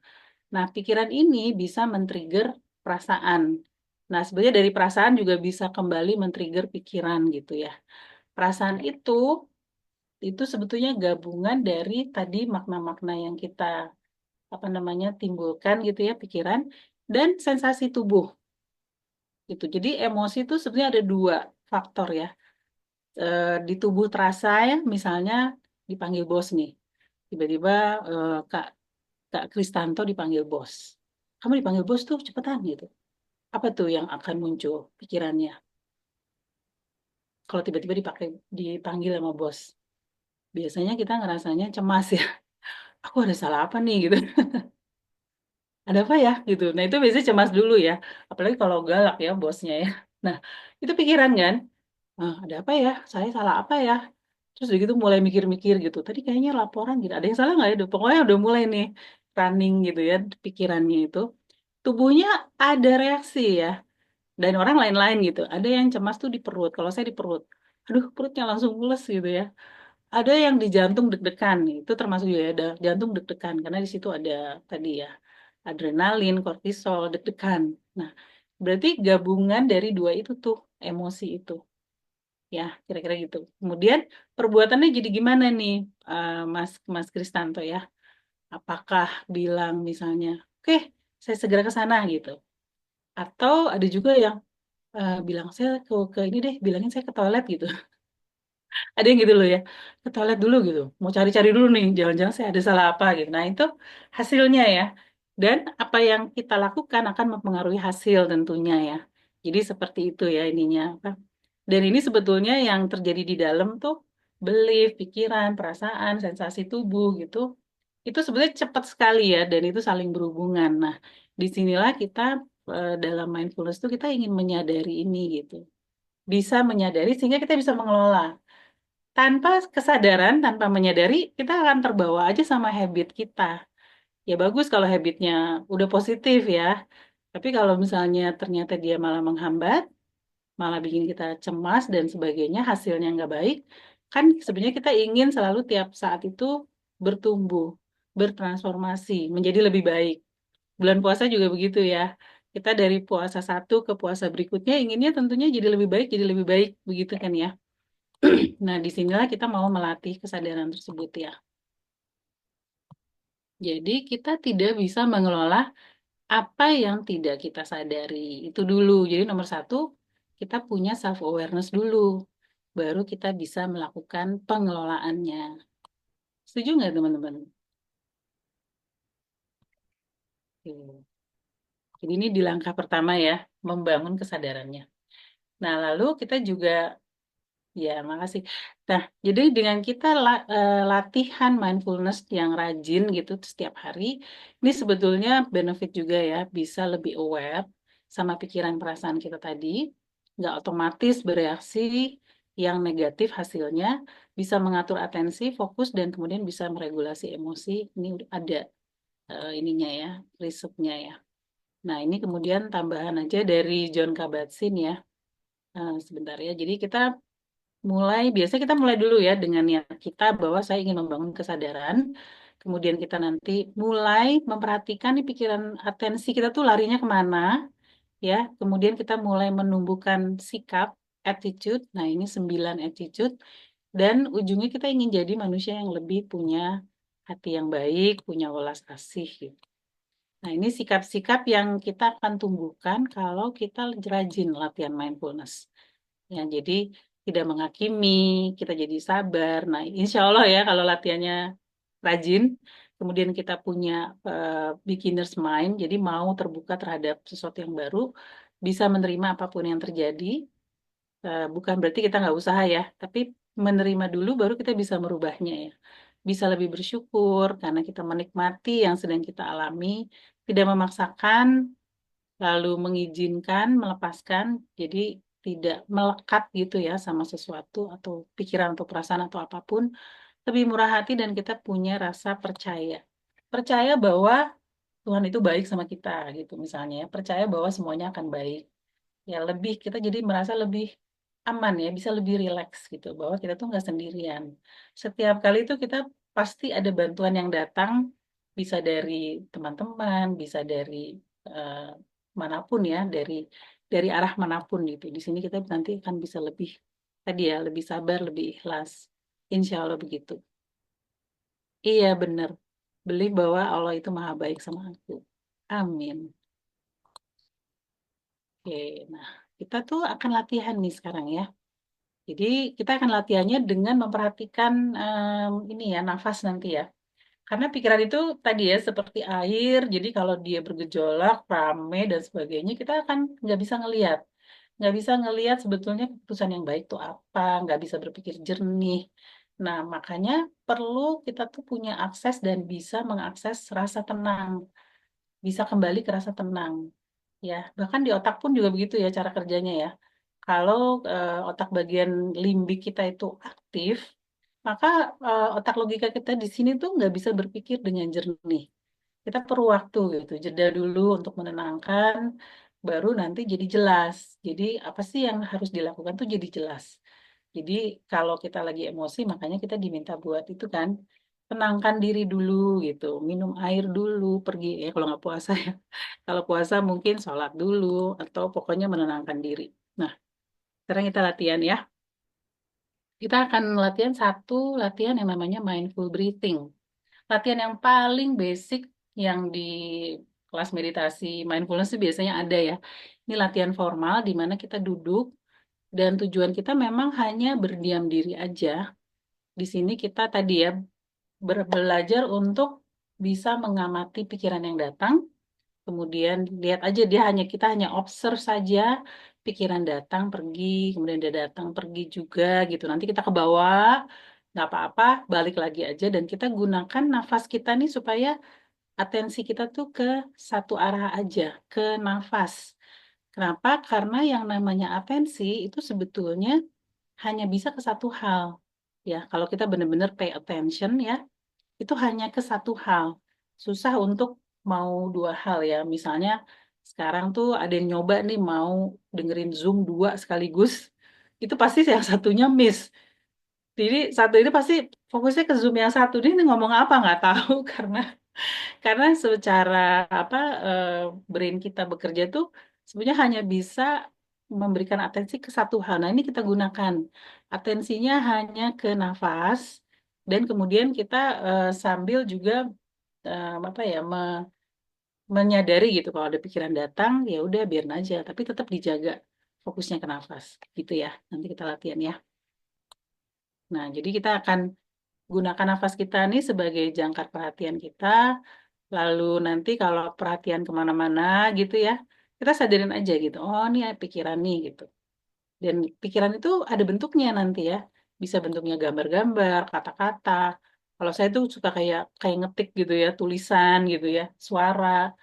Nah, pikiran ini bisa men-trigger perasaan. Nah, sebenarnya dari perasaan juga bisa kembali men-trigger pikiran gitu ya. Perasaan itu sebetulnya gabungan dari tadi makna-makna yang kita apa namanya timbulkan gitu ya pikiran dan sensasi tubuh gitu. Jadi emosi itu sebenarnya ada dua faktor ya. Di tubuh terasa ya, misalnya dipanggil bos nih. Tiba-tiba Kak Kak Kristanto dipanggil bos. Kamu dipanggil bos tuh cepetan gitu. Apa tuh yang akan muncul pikirannya kalau tiba-tiba dipanggil sama bos? Biasanya kita ngerasanya cemas ya. Aku ada salah apa nih gitu. Ada apa ya gitu. Nah, itu biasanya cemas dulu ya. Apalagi kalau galak ya bosnya ya. Nah, itu pikiran kan. Ah, ada apa ya? Saya salah apa ya? Terus udah gitu mulai mikir-mikir gitu. Tadi kayaknya laporan gitu. Ada yang salah nggak ya? Pokoknya udah mulai nih running gitu ya pikirannya itu. Tubuhnya ada reaksi ya. Dan orang lain-lain gitu. Ada yang cemas tuh di perut. Kalau saya di perut. Aduh, perutnya langsung mules gitu ya. Ada yang di jantung deg-degan, itu termasuk juga ada jantung deg-degan karena di situ ada tadi ya adrenalin, kortisol, deg-degan. Nah, berarti gabungan dari dua itu tuh emosi itu, ya kira-kira gitu. Kemudian perbuatannya jadi gimana nih, Mas Mas Kristanto ya? Apakah bilang misalnya, oke, saya segera ke sana gitu, atau ada juga yang bilang saya ke ini deh, bilangin saya ke toilet gitu. Ada yang gitu loh ya, ke toilet dulu gitu, mau cari-cari dulu nih jangan-jangan saya ada salah apa gitu. Nah, itu hasilnya ya, dan apa yang kita lakukan akan mempengaruhi hasil tentunya ya. Jadi seperti itu ya ininya apa, dan ini sebetulnya yang terjadi di dalam tuh belief, pikiran, perasaan, sensasi tubuh gitu, itu sebenarnya cepat sekali ya, dan itu saling berhubungan. Nah, disinilah kita dalam mindfulness tuh kita ingin menyadari ini gitu, bisa menyadari sehingga kita bisa mengelola. Tanpa kesadaran, tanpa menyadari, kita akan terbawa aja sama habit kita. Ya bagus kalau habitnya udah positif ya. Tapi kalau misalnya ternyata dia malah menghambat, malah bikin kita cemas dan sebagainya, hasilnya nggak baik, kan sebenarnya kita ingin selalu tiap saat itu bertumbuh, bertransformasi, menjadi lebih baik. Bulan puasa juga begitu ya. Kita dari puasa satu ke puasa berikutnya inginnya tentunya jadi lebih baik, begitu kan ya. Nah, disinilah kita mau melatih kesadaran tersebut ya. Jadi kita tidak bisa mengelola apa yang tidak kita sadari. Itu dulu. Jadi nomor satu, kita punya self awareness dulu. Baru kita bisa melakukan pengelolaannya. Setuju nggak teman-teman? Oke. Jadi ini di langkah pertama ya, membangun kesadarannya. Nah, lalu kita juga, ya makasih. Nah, jadi dengan kita latihan mindfulness yang rajin gitu setiap hari, ini sebetulnya benefit juga ya, bisa lebih aware sama pikiran perasaan kita tadi, nggak otomatis bereaksi yang negatif hasilnya, bisa mengatur atensi, fokus, dan kemudian bisa meregulasi emosi. Ini udah ada ininya ya, risetnya ya. Nah, ini kemudian tambahan aja dari John Kabat-Zinn ya. Sebentar ya. Jadi biasa kita mulai dulu ya dengan niat kita bahwa saya ingin membangun kesadaran. Kemudian kita nanti mulai memperhatikan nih pikiran, atensi kita tuh larinya kemana ya. Kemudian kita mulai menumbuhkan sikap, attitude. Nah, ini 9 attitude. Dan ujungnya kita ingin jadi manusia yang lebih punya hati yang baik, punya welas asih gitu. Nah, ini sikap-sikap yang kita akan tumbuhkan kalau kita rajin latihan mindfulness. Ya, jadi tidak menghakimi, kita jadi sabar. Nah, insya Allah ya kalau latihannya rajin, kemudian kita punya beginner's mind, jadi mau terbuka terhadap sesuatu yang baru, bisa menerima apapun yang terjadi. Bukan berarti kita nggak usaha ya, tapi menerima dulu baru kita bisa merubahnya ya. Bisa lebih bersyukur karena kita menikmati yang sedang kita alami, tidak memaksakan, lalu mengizinkan, melepaskan, jadi tidak melekat gitu ya sama sesuatu atau pikiran atau perasaan atau apapun, lebih murah hati dan kita punya rasa percaya. Percaya bahwa Tuhan itu baik sama kita gitu misalnya ya. Percaya bahwa semuanya akan baik. Ya lebih kita jadi merasa lebih aman ya, bisa lebih rileks gitu bahwa kita tuh nggak sendirian. Setiap kali itu kita pasti ada bantuan yang datang, bisa dari teman-teman, bisa dari eh, manapun ya, dari arah manapun gitu. Di sini kita nanti akan bisa lebih tadi ya, lebih sabar, lebih ikhlas. Insya Allah begitu. Iya bener. Beli bahwa Allah itu maha baik sama aku. Amin. Oke, nah kita tuh akan latihan nih sekarang ya. Jadi kita akan latihannya dengan memperhatikan ini ya nafas nanti ya. Karena pikiran itu tadi ya seperti air. Jadi kalau dia bergejolak, rame dan sebagainya, kita akan nggak bisa ngelihat, nggak bisa ngelihat sebetulnya keputusan yang baik itu apa, nggak bisa berpikir jernih. Nah makanya perlu kita tuh punya akses dan bisa mengakses rasa tenang, bisa kembali ke rasa tenang. Ya, bahkan di otak pun juga begitu ya cara kerjanya ya. Kalau otak bagian limbik kita itu aktif, maka otak logika kita di sini tuh nggak bisa berpikir dengan jernih. Kita perlu waktu gitu, jeda dulu untuk menenangkan, baru nanti jadi jelas. Jadi apa sih yang harus dilakukan tuh jadi jelas. Jadi kalau kita lagi emosi, makanya kita diminta buat itu kan, tenangkan diri dulu gitu, minum air dulu, pergi ya kalau nggak puasa ya. Kalau puasa mungkin sholat dulu atau pokoknya menenangkan diri. Nah, sekarang kita latihan ya. Kita akan latihan satu latihan yang namanya mindful breathing. Latihan yang paling basic yang di kelas meditasi mindfulness itu biasanya ada ya. Ini latihan formal di mana kita duduk dan tujuan kita memang hanya berdiam diri aja. Di sini kita tadi ya belajar untuk bisa mengamati pikiran yang datang. Kemudian lihat aja dia hanya kita hanya observe saja pikiran datang pergi, kemudian dia datang pergi juga gitu. Nanti kita ke bawah, nggak apa-apa, balik lagi aja dan kita gunakan nafas kita nih supaya atensi kita tuh ke satu arah aja, ke nafas. Kenapa? Karena yang namanya atensi itu sebetulnya hanya bisa ke satu hal. Ya, kalau kita benar-benar pay attention ya, itu hanya ke satu hal. Susah untuk mau dua hal ya. Misalnya sekarang tuh ada yang nyoba nih mau dengerin Zoom dua sekaligus. Itu pasti yang satunya miss. Jadi satu ini pasti fokusnya ke Zoom yang satu. Ini ngomong apa nggak tahu karena secara apa eh, brain kita bekerja tuh sebenarnya hanya bisa memberikan atensi ke satu hal. Nah, ini kita gunakan atensinya hanya ke nafas dan kemudian kita sambil juga apa ya menyadari gitu kalau ada pikiran datang ya udah biarin aja tapi tetap dijaga fokusnya ke nafas gitu ya. Nanti kita latihan ya. Nah, jadi kita akan gunakan nafas kita nih sebagai jangkar perhatian kita. Lalu nanti kalau perhatian kemana-mana gitu ya, kita sadarin aja gitu. Oh, ini ya pikiran nih gitu. Dan pikiran itu ada bentuknya nanti ya. Bisa bentuknya gambar-gambar, kata-kata. Kalau saya tuh suka kayak kayak ngetik gitu ya, tulisan gitu ya, suara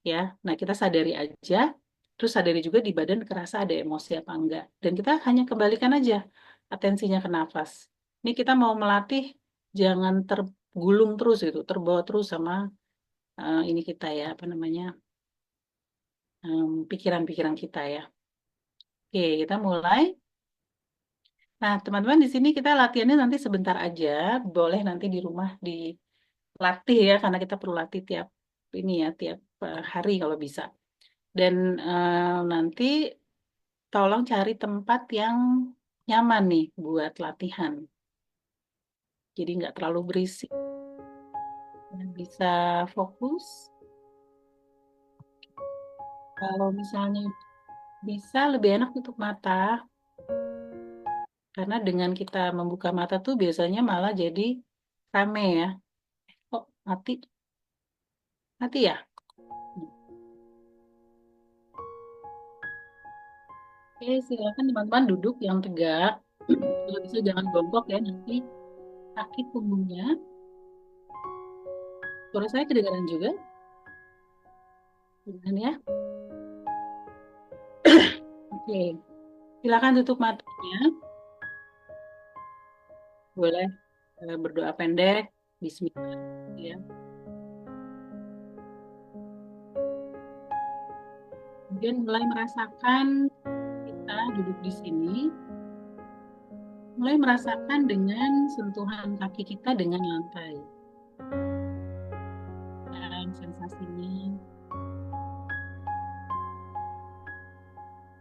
ya. Nah, kita sadari aja. Terus sadari juga di badan kerasa ada emosi apa enggak. Dan kita hanya kembalikan aja atensinya ke nafas. Ini kita mau melatih jangan tergulung terus gitu, terbawa terus sama ini kita ya, apa namanya, pikiran-pikiran kita ya. Oke, kita mulai. Nah, teman-teman di sini kita latihannya nanti sebentar aja. Boleh nanti di rumah dilatih ya, karena kita perlu latih tiap ini ya, tiap hari kalau bisa. Dan nanti tolong cari tempat yang nyaman nih buat latihan. Jadi nggak terlalu berisik. Dan bisa fokus. Kalau misalnya bisa lebih enak tutup mata. Karena dengan kita membuka mata tuh biasanya malah jadi rame ya. Kok mati? Mati ya? Oke, silakan teman-teman duduk yang tegak. Kalau bisa jangan bongkok ya, nanti sakit punggungnya. Suara saya kedengaran juga? Kemudian ya. Oke, silakan tutup matanya. Boleh berdoa pendek. Bismillah. Ya. Kemudian mulai merasakan kita duduk di sini, mulai merasakan dengan sentuhan kaki kita dengan lantai. Dan sensasinya,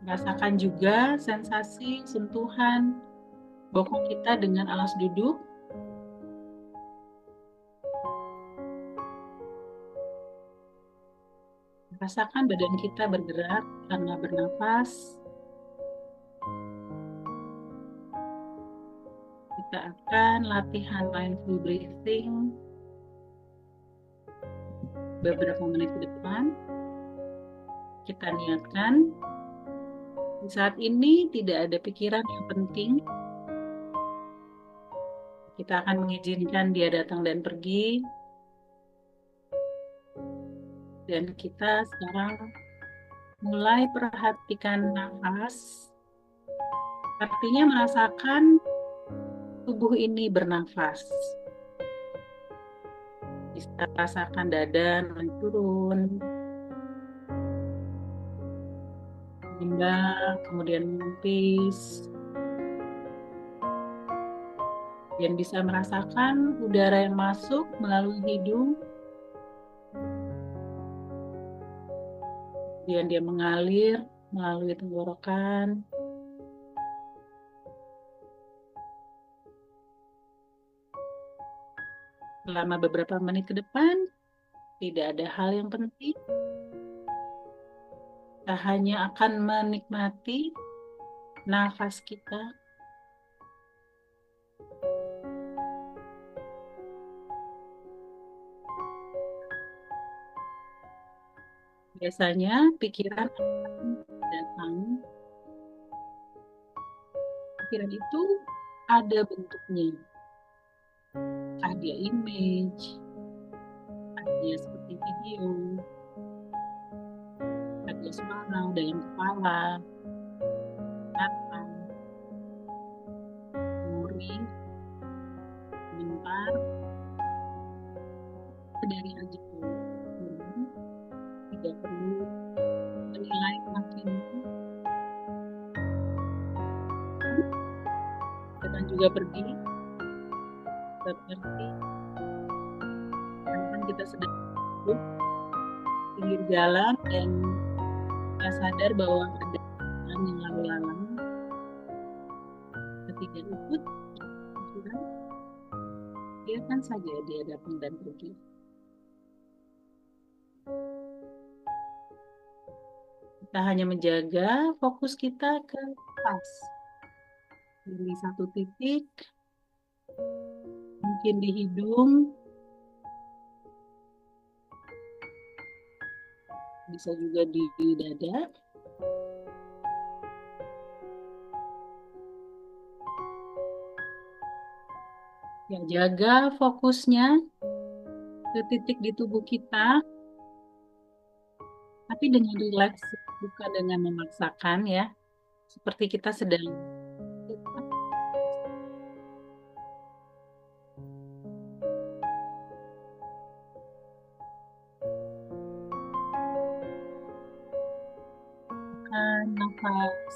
rasakan juga sensasi sentuhan bokong kita dengan alas duduk. Rasakan badan kita bergerak karena bernafas. Kita akan latihan mindful breathing beberapa menit ke depan. Kita niatkan di saat ini tidak ada pikiran yang penting. Kita akan mengizinkan dia datang dan pergi. Dan kita sekarang mulai perhatikan nafas. Artinya merasakan tubuh ini bernafas. Bisa rasakan dada naik turun, mengembang, kemudian menipis. Dan bisa merasakan udara yang masuk melalui hidung. Kemudian dia mengalir melalui tenggorokan. Selama beberapa menit ke depan, tidak ada hal yang penting. Kita hanya akan menikmati nafas kita. Biasanya pikiran akan datang. Pikiran itu ada bentuknya. Ada image, ada seperti video, ada suara dalam kepala, kata, memori, komentar, dari aja dulu. Tidak perlu menilai makin kita juga pergi seperti kan kita sedang duduk pinggir jalan dan kita sadar bahwa ada orang yang lalu lalang, kita tidak ikut pikiran, biarkan saja dia datang dan pergi. Kita hanya menjaga fokus kita ke pas. Pilih satu titik, mungkin di hidung, bisa juga di dada. Ya, jaga fokusnya ke titik di tubuh kita, tapi dengan rileks, bukan dengan memaksakan ya. Seperti kita sedang nafas,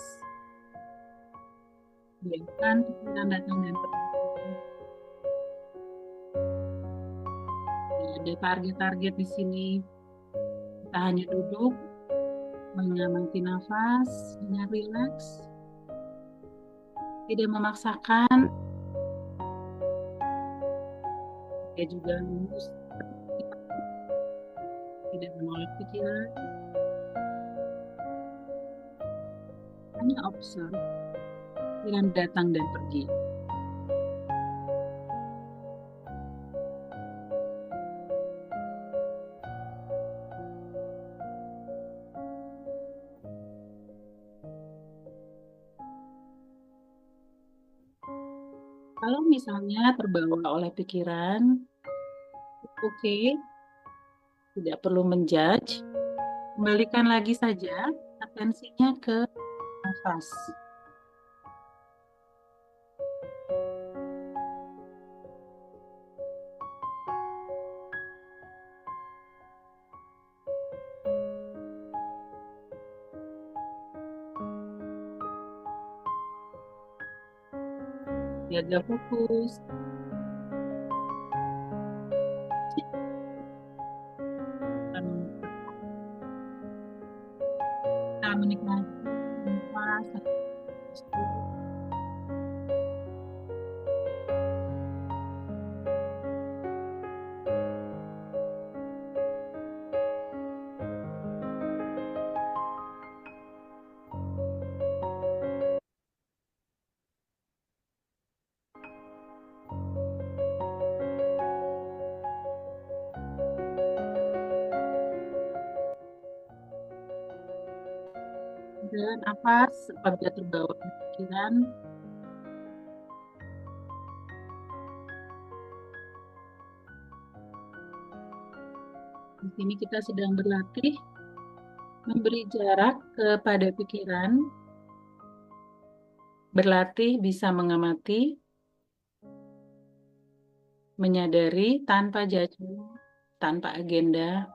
biarkan pikiran datang dan pergi. Ada target-target di sini. Kita hanya duduk, mengamati nafas dengan rileks, tidak memaksakan. Dia juga lurus, tidak menolak pikiran. Hanya observe, pikiran datang dan pergi. Kalau misalnya terbawa oleh pikiran, oke, tidak perlu menjudge, Kembalikan lagi saja atensinya ke nafas. Jaga fokus. Kita menikmati nafas. Dan nafas apabila terbawa pikiran. Di sini kita sedang berlatih memberi jarak kepada pikiran, berlatih bisa mengamati, menyadari tanpa judgement, tanpa agenda,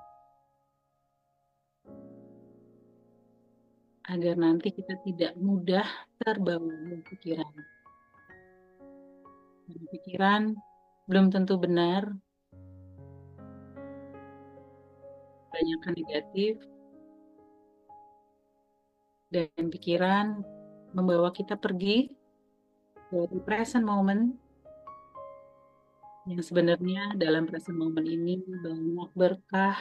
agar nanti kita tidak mudah terbawa oleh pikiran. Dan pikiran belum tentu benar, banyak negatif, dan pikiran membawa kita pergi dari present moment, yang sebenarnya dalam present moment ini banyak berkah,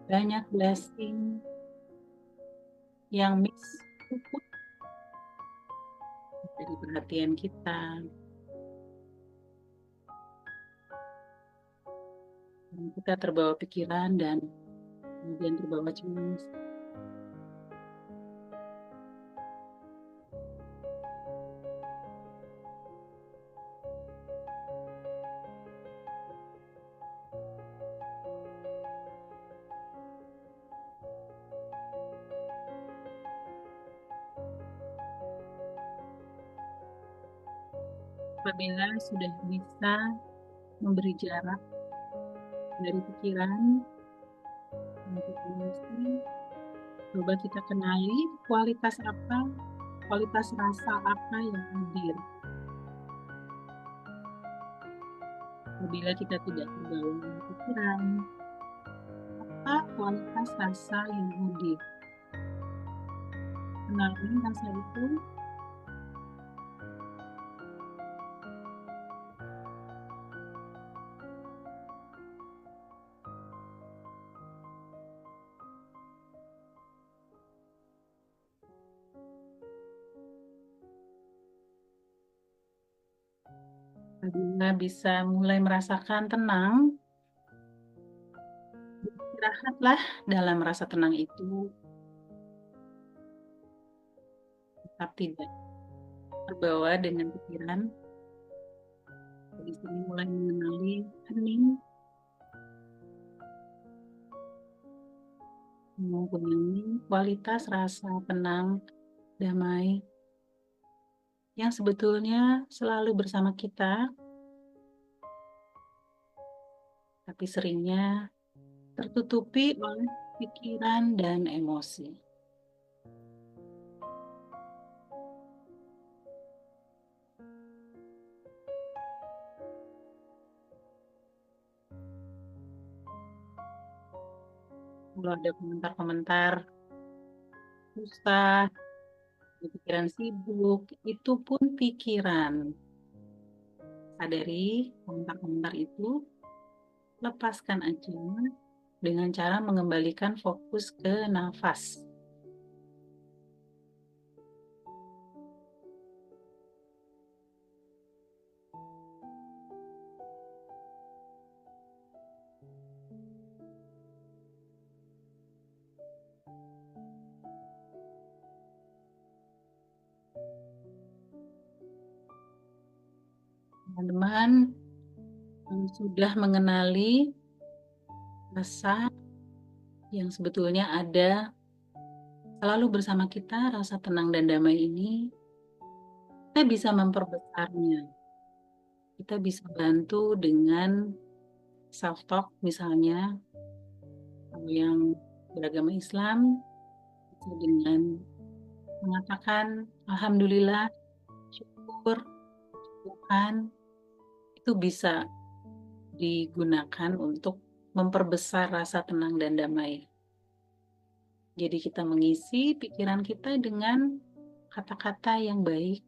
banyak blessing yang mix dari perhatian kita. Dan kita terbawa pikiran dan kemudian terbawa cemas. Apabila sudah bisa memberi jarak dari pikiran untuk emosi, coba kita kenali kualitas apa, kualitas rasa apa yang hadir. Apabila kita tidak terbawa oleh pikiran, apa kualitas rasa yang hadir? Kenali rasa itu. Apabila bisa mulai merasakan tenang, istirahatlah dalam rasa tenang itu, tetap tidak terbawa dengan pikiran. Di sini mulai mengenali hening, mengenali kualitas rasa tenang, damai, yang sebetulnya selalu bersama kita, tapi seringnya tertutupi oleh pikiran dan emosi. Kalau ada komentar-komentar susah, pikiran sibuk, itu pun pikiran. Sadari komentar-komentar itu, lepaskan aja dengan cara mengembalikan fokus ke nafas. Teman-teman yang sudah mengenali rasa yang sebetulnya ada selalu bersama kita, rasa tenang dan damai ini, kita bisa memperbesarnya. Kita bisa bantu dengan self-talk misalnya, kalau yang beragama Islam, bisa dengan mengatakan Alhamdulillah, syukur, Tuhan, itu bisa digunakan untuk memperbesar rasa tenang dan damai. Jadi kita mengisi pikiran kita dengan kata-kata yang baik.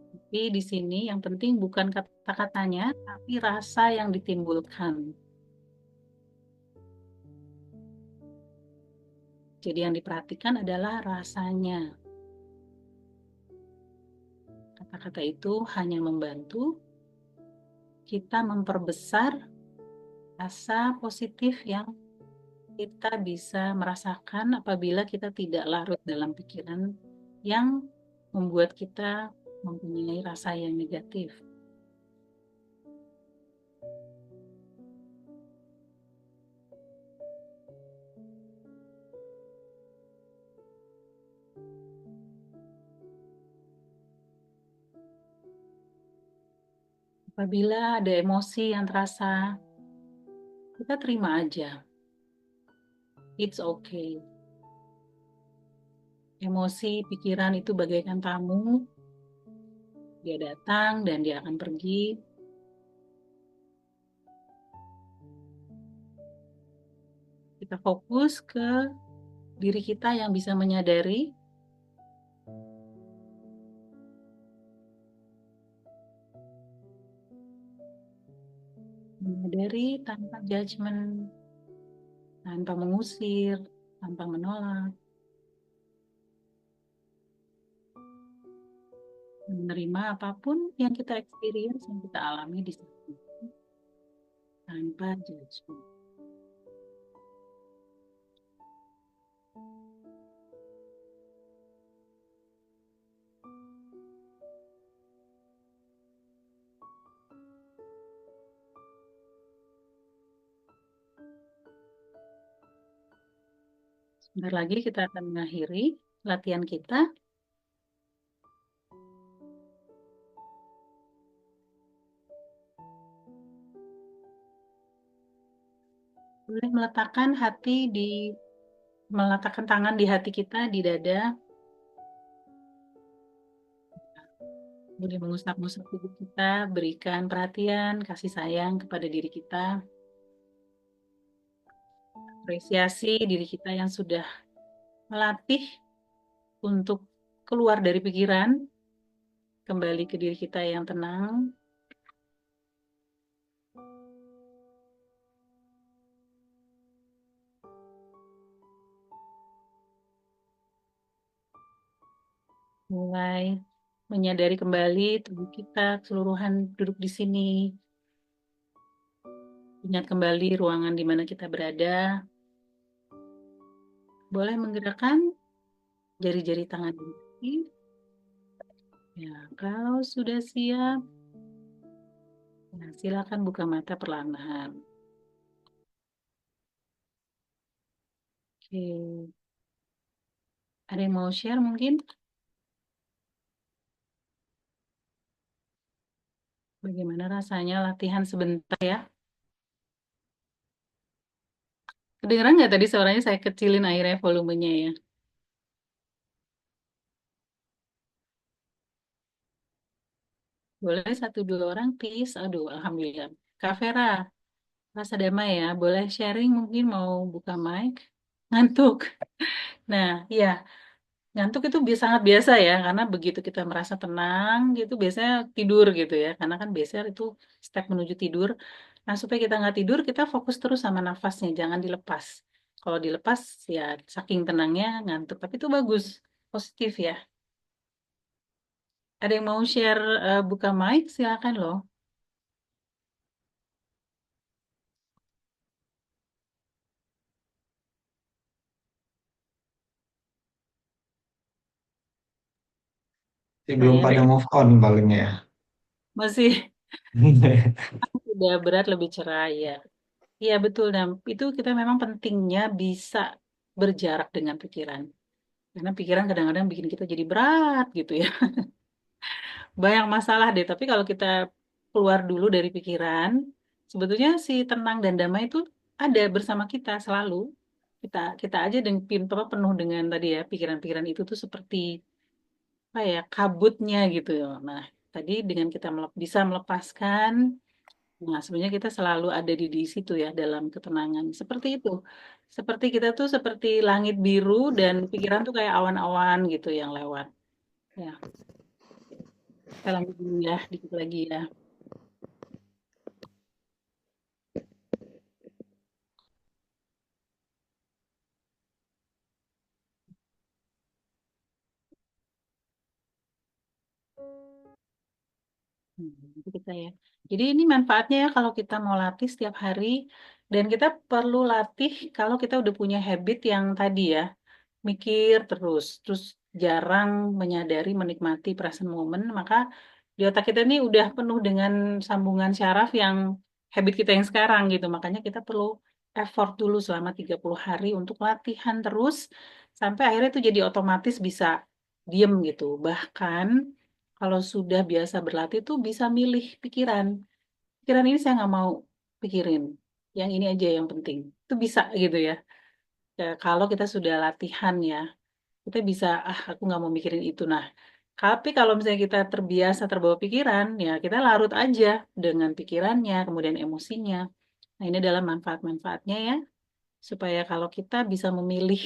Tapi di sini yang penting bukan kata-katanya, tapi rasa yang ditimbulkan. Jadi yang diperhatikan adalah rasanya. Kata-kata itu hanya membantu kita memperbesar rasa positif yang kita bisa merasakan apabila kita tidak larut dalam pikiran yang membuat kita mempunyai rasa yang negatif. Apabila ada emosi yang terasa, kita terima aja. It's okay. Emosi, pikiran itu bagaikan tamu. Dia datang dan dia akan pergi. Kita fokus ke diri kita yang bisa menyadari tanpa judgement, tanpa mengusir, tanpa menolak, menerima apapun yang kita experience, yang kita alami di situ, tanpa judgement. Sebentar lagi kita akan mengakhiri latihan kita. Boleh meletakkan tangan di hati kita, di dada. Boleh mengusap-ngusap tubuh kita, berikan perhatian, kasih sayang kepada diri kita. Apresiasi diri kita yang sudah melatih untuk keluar dari pikiran, kembali ke diri kita yang tenang. Mulai menyadari kembali tubuh kita, keseluruhan duduk di sini. Ingat kembali ruangan di mana kita berada. Boleh menggerakkan jari-jari tangan dan kaki. Ya, kalau sudah siap, nah, silakan buka mata perlahan-lahan. Oke. Ada yang mau share mungkin? Bagaimana rasanya latihan sebentar ya? Kedengeran nggak tadi suaranya saya kecilin akhirnya volumenya ya? Boleh satu dua orang, please. Aduh, alhamdulillah. Kak Vera, rasa damai ya. Boleh sharing mungkin mau buka mic? Ngantuk. Nah, iya. Ngantuk itu sangat biasa ya, karena begitu kita merasa tenang gitu, biasanya tidur gitu ya. Karena kan biasanya itu step menuju tidur. Nah, supaya kita nggak tidur, kita fokus terus sama nafasnya, jangan dilepas. Kalau dilepas, ya saking tenangnya ngantuk. Tapi itu bagus, positif ya. Ada yang mau share buka mic? Silakan loh. Belum Saya pada move on paling ya. masih udah berat lebih cerah ya. Iya betul, dan itu kita memang pentingnya bisa berjarak dengan pikiran. Karena pikiran kadang-kadang bikin kita jadi berat gitu ya. Banyak masalah deh, tapi kalau kita keluar dulu dari pikiran, sebetulnya si tenang dan damai itu ada bersama kita selalu. Kita aja dengan penuh dengan tadi ya, pikiran-pikiran itu tuh seperti apa ya, kabutnya gitu. Nah, tadi dengan kita bisa melepaskan. Nah, sebenarnya kita selalu ada di situ ya dalam ketenangan. Seperti itu. Seperti kita tuh seperti langit biru dan pikiran tuh kayak awan-awan gitu yang lewat. Ya, kita lanjut dulu ya, dikit lagi ya. Itu kita ya. Jadi ini manfaatnya ya kalau kita mau latih setiap hari dan kita perlu latih kalau kita udah punya habit yang tadi ya, mikir terus jarang menyadari menikmati present moment, maka di otak kita ini udah penuh dengan sambungan syaraf yang habit kita yang sekarang gitu. Makanya kita perlu effort dulu selama 30 hari untuk latihan terus sampai akhirnya itu jadi otomatis bisa diem gitu. Bahkan kalau sudah biasa berlatih tuh bisa milih pikiran. Pikiran ini saya nggak mau pikirin. Yang ini aja yang penting. Itu bisa gitu ya. Ya, kalau kita sudah latihan ya, kita bisa, ah aku nggak mau mikirin itu. Nah, tapi kalau misalnya kita terbiasa terbawa pikiran, ya kita larut aja dengan pikirannya, kemudian emosinya. Nah, ini adalah manfaat-manfaatnya ya, supaya kalau kita bisa memilih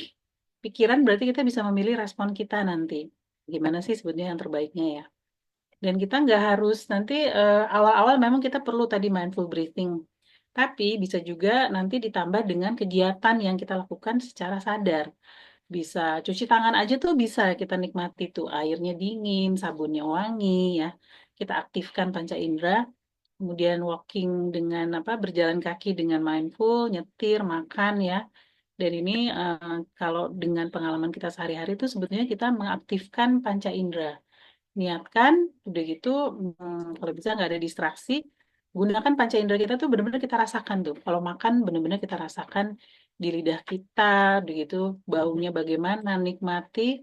pikiran, berarti kita bisa memilih respon kita nanti. Gimana sih sebetulnya yang terbaiknya ya? Dan kita nggak harus nanti awal-awal memang kita perlu tadi mindful breathing. Tapi bisa juga nanti ditambah dengan kegiatan yang kita lakukan secara sadar. Bisa cuci tangan aja tuh bisa kita nikmati tuh airnya dingin, sabunnya wangi ya. Kita aktifkan panca indera, kemudian walking dengan apa berjalan kaki dengan mindful, nyetir, makan ya. Dan ini kalau dengan pengalaman kita sehari-hari itu sebetulnya kita mengaktifkan panca indera. Niatkan, udah gitu kalau bisa nggak ada distraksi, gunakan panca indera kita tuh benar-benar kita rasakan tuh. Kalau makan benar-benar kita rasakan di lidah kita, begitu baunya bagaimana, nikmati.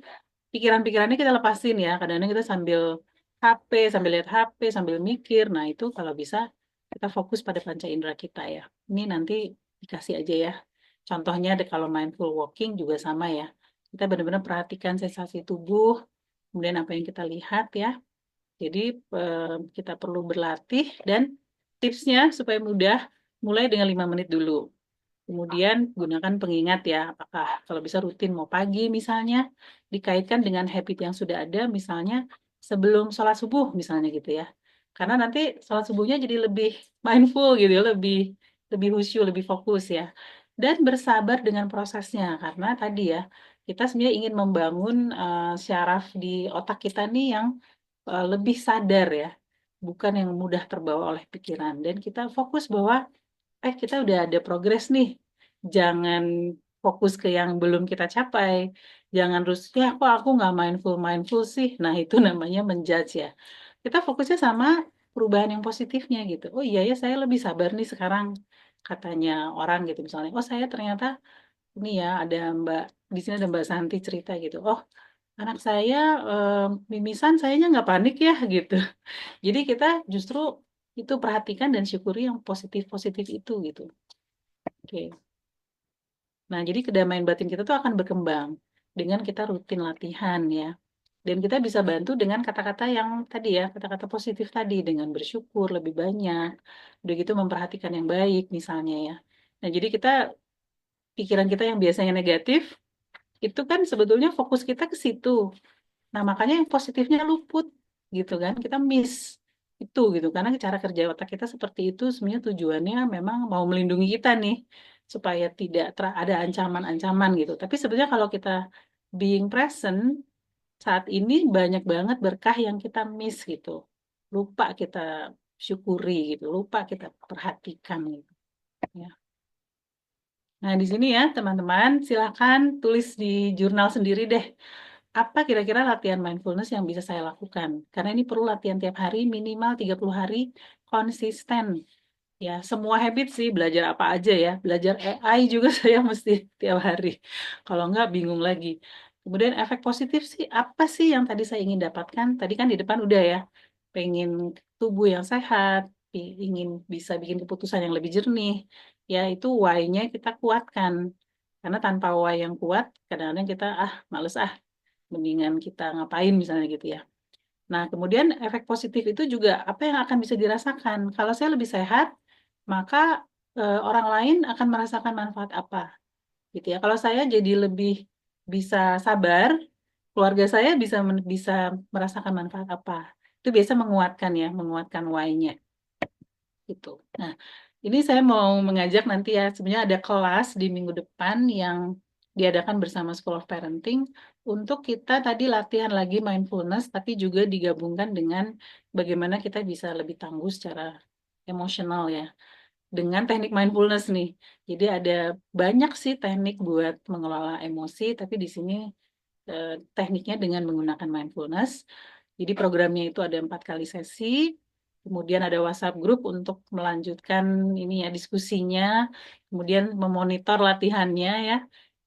Pikiran-pikirannya kita lepasin ya. Kadang-kadang kita sambil HP, sambil lihat HP, sambil mikir. Nah itu kalau bisa kita fokus pada panca indera kita ya. Ini nanti dikasih aja ya. Contohnya kalau mindful walking juga sama ya. Kita benar-benar perhatikan sensasi tubuh, kemudian apa yang kita lihat ya. Jadi kita perlu berlatih dan tipsnya supaya mudah, mulai dengan 5 menit dulu. Kemudian gunakan pengingat ya, apakah kalau bisa rutin mau pagi misalnya, dikaitkan dengan habit yang sudah ada, misalnya sebelum sholat subuh misalnya gitu ya. Karena nanti sholat subuhnya jadi lebih mindful gitu ya, lebih lebih khusyuk, lebih fokus ya. Dan bersabar dengan prosesnya, karena tadi ya, kita sebenarnya ingin membangun syaraf di otak kita nih yang lebih sadar ya, bukan yang mudah terbawa oleh pikiran. Dan kita fokus bahwa kita udah ada progres nih. Jangan fokus ke yang belum kita capai. Jangan terus, ya kok aku nggak mindful sih. Nah itu namanya menjudge ya. Kita fokusnya sama perubahan yang positifnya gitu. Oh iya ya saya lebih sabar nih sekarang. Katanya orang gitu misalnya. Oh saya ternyata ini ya ada Mbak, di sini ada Mbak Santi cerita gitu. Oh anak saya mimisan sayanya nggak panik ya gitu. Jadi kita justru itu perhatikan dan syukuri yang positif-positif itu gitu. Oke. Nah, jadi kedamaian batin kita tuh akan berkembang dengan kita rutin latihan ya. Dan kita bisa bantu dengan kata-kata yang tadi ya, kata-kata positif tadi dengan bersyukur lebih banyak. Udah gitu memperhatikan yang baik misalnya ya. Nah, jadi kita pikiran kita yang biasanya negatif itu kan sebetulnya fokus kita ke situ. Nah, makanya yang positifnya luput gitu kan. Kita miss itu gitu karena cara kerja otak kita seperti itu sebenarnya tujuannya memang mau melindungi kita nih supaya tidak ada ancaman-ancaman gitu. Tapi sebenarnya kalau kita being present saat ini banyak banget berkah yang kita miss gitu. Lupa kita syukuri gitu, lupa kita perhatikan gitu ya. Nah, di sini ya teman-teman, silakan tulis di jurnal sendiri deh apa kira-kira latihan mindfulness yang bisa saya lakukan? Karena ini perlu latihan tiap hari, minimal 30 hari konsisten. Ya, semua habit sih, belajar apa aja ya. Belajar AI juga saya mesti tiap hari. Kalau enggak, bingung lagi. Kemudian efek positif sih, apa sih yang tadi saya ingin dapatkan? Tadi kan di depan udah ya, pengen tubuh yang sehat, ingin bisa bikin keputusan yang lebih jernih. Ya, itu why-nya kita kuatkan. Karena tanpa why yang kuat, kadang-kadang kita, males mendingan kita ngapain misalnya gitu ya. Nah, kemudian efek positif itu juga apa yang akan bisa dirasakan. Kalau saya lebih sehat, maka orang lain akan merasakan manfaat apa, gitu ya. Kalau saya jadi lebih bisa sabar, keluarga saya bisa merasakan manfaat apa. Itu biasa menguatkan ya, menguatkan why-nya gitu. Nah, ini saya mau mengajak nanti ya, sebenarnya ada kelas di minggu depan yang diadakan bersama School of Parenting untuk kita tadi latihan lagi mindfulness, tapi juga digabungkan dengan bagaimana kita bisa lebih tangguh secara emosional ya, dengan teknik mindfulness nih. Jadi ada banyak sih teknik buat mengelola emosi, tapi di sini tekniknya dengan menggunakan mindfulness. Jadi programnya itu ada 4 kali sesi, kemudian ada WhatsApp group untuk melanjutkan ini ya diskusinya, kemudian memonitor latihannya ya,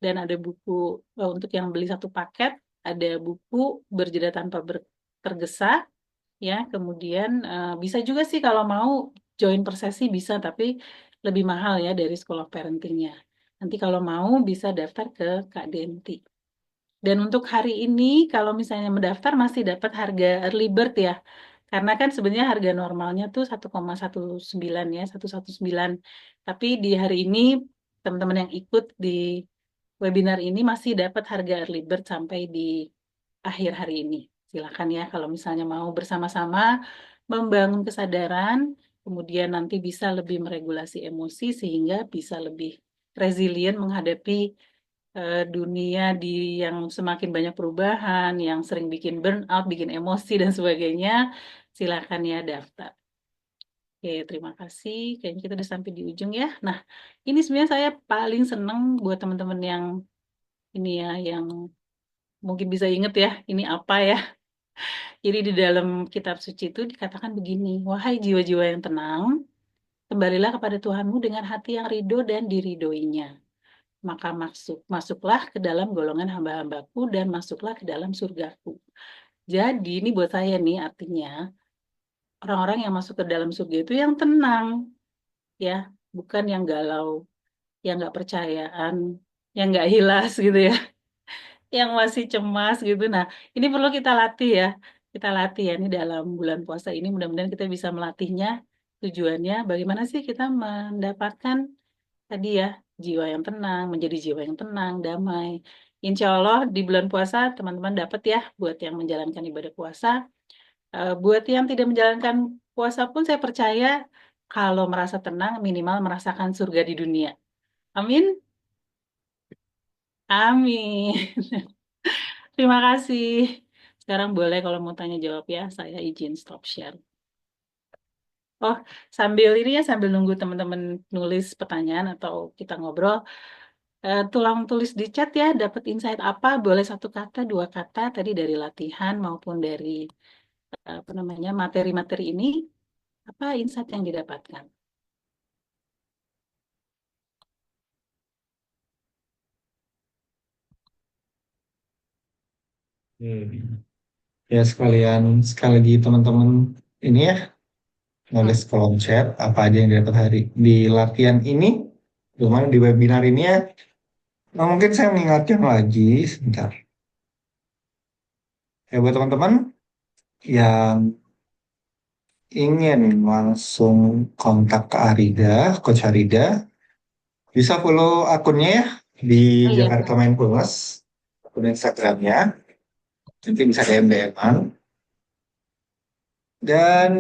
dan ada buku untuk yang beli satu paket, ada buku Berjeda Tanpa Tergesa ya, kemudian bisa juga sih kalau mau join per sesi bisa, tapi lebih mahal ya dari School of Parenting-nya. Nanti kalau mau bisa daftar ke Kak Denti. Dan untuk hari ini, kalau misalnya mendaftar masih dapat harga early bird ya. Karena kan sebenarnya harga normalnya tuh 1,19 ya, 119. Tapi di hari ini, teman-teman yang ikut di webinar ini masih dapat harga early bird sampai di akhir hari ini. Silakan ya, kalau misalnya mau bersama-sama membangun kesadaran, kemudian nanti bisa lebih meregulasi emosi sehingga bisa lebih resilient menghadapi dunia yang semakin banyak perubahan, yang sering bikin burnout, bikin emosi dan sebagainya, silakan ya daftar. Oke, terima kasih. Kayaknya kita udah sampai di ujung ya. Nah, ini sebenarnya saya paling seneng buat teman-teman yang ini ya, yang mungkin bisa inget ya, ini apa ya. Jadi di dalam kitab suci itu dikatakan begini, wahai jiwa-jiwa yang tenang, kembalilah kepada Tuhanmu dengan hati yang ridho dan diridoinya. Maka masuklah ke dalam golongan hamba-hambaku dan masuklah ke dalam surgaku. Jadi ini buat saya nih artinya orang-orang yang masuk ke dalam surga itu yang tenang ya, bukan yang galau, yang nggak percayaan, yang nggak hilas gitu ya, yang masih cemas gitu. Nah, ini perlu kita latih ya. Kita latih ya ini dalam bulan puasa ini mudah-mudahan kita bisa melatihnya. Tujuannya bagaimana sih kita mendapatkan tadi ya, jiwa yang tenang, menjadi jiwa yang tenang, damai. Insya Allah di bulan puasa teman-teman dapat ya buat yang menjalankan ibadah puasa. Buat yang tidak menjalankan puasa pun saya percaya kalau merasa tenang minimal merasakan surga di dunia. Amin. Amin. Terima kasih. Sekarang boleh kalau mau tanya jawab ya, saya izin stop share. Oh, sambil ini ya, sambil nunggu teman-teman nulis pertanyaan atau kita ngobrol, tulang tulis di chat ya, dapat insight apa? Boleh satu kata, dua kata tadi dari latihan maupun dari apa namanya materi-materi ini, apa insight yang didapatkan? Hmm. Ya sekalian sekali lagi teman-teman ini ya nulis Hmm. kolom chat apa aja yang didapat hari di latihan ini, cuman di webinar ini ya. Nah, mungkin saya mengingatkan lagi sebentar. Ya buat teman-teman yang ingin langsung kontak ke Arida, Coach Arida, bisa follow akunnya ya di Oh iya, Jakarta Kak. Mindfulness, akun Instagramnya. Nanti bisa DM-an. Dan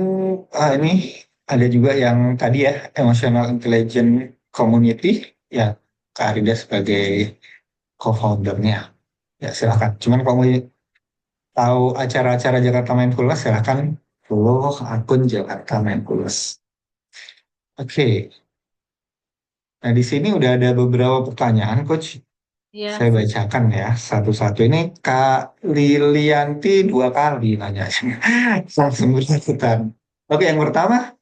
ini ada juga yang tadi ya, Emotional Intelligence Community, ya Kak Arida sebagai co-foundernya. Ya silakan. Cuman kalau mau tahu acara-acara Jakarta Mindfulness, silakan follow akun Jakarta Mindfulness. Oke, nah di sini udah ada beberapa pertanyaan, Coach. Ya, Saya bacakan ya satu-satu. Ini Kak Lilianti dua kali nanya. Langsung bersangkutan. Oke, yang pertama,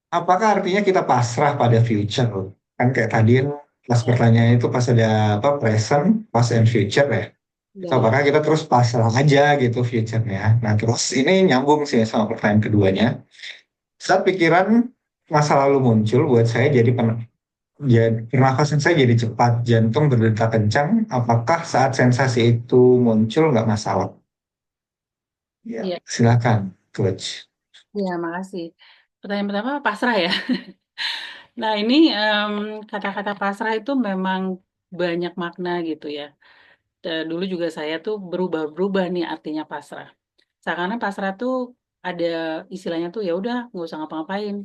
apakah artinya kita pasrah pada future? Kan kayak tadi kan pas ya, pertanyaan itu pas ada apa present, past and future ya. ya, ya. Apakah kita terus pasrah aja gitu future-nya? Nah, terus ini nyambung sih sama pertanyaan keduanya. Saat pikiran masa lalu muncul, buat saya jadi pernafasan saya jadi cepat, jantung berdetak kencang. Apakah saat sensasi itu muncul nggak masalah? Ya, Iya, silakan, coach. iya, makasih. Pertanyaan pertama pasrah ya. Nah, ini kata-kata pasrah itu memang banyak makna gitu ya. Dulu juga saya tuh berubah-berubah nih artinya pasrah. Seakan pasrah tuh ada istilahnya tuh ya udah nggak usah ngapa-ngapain,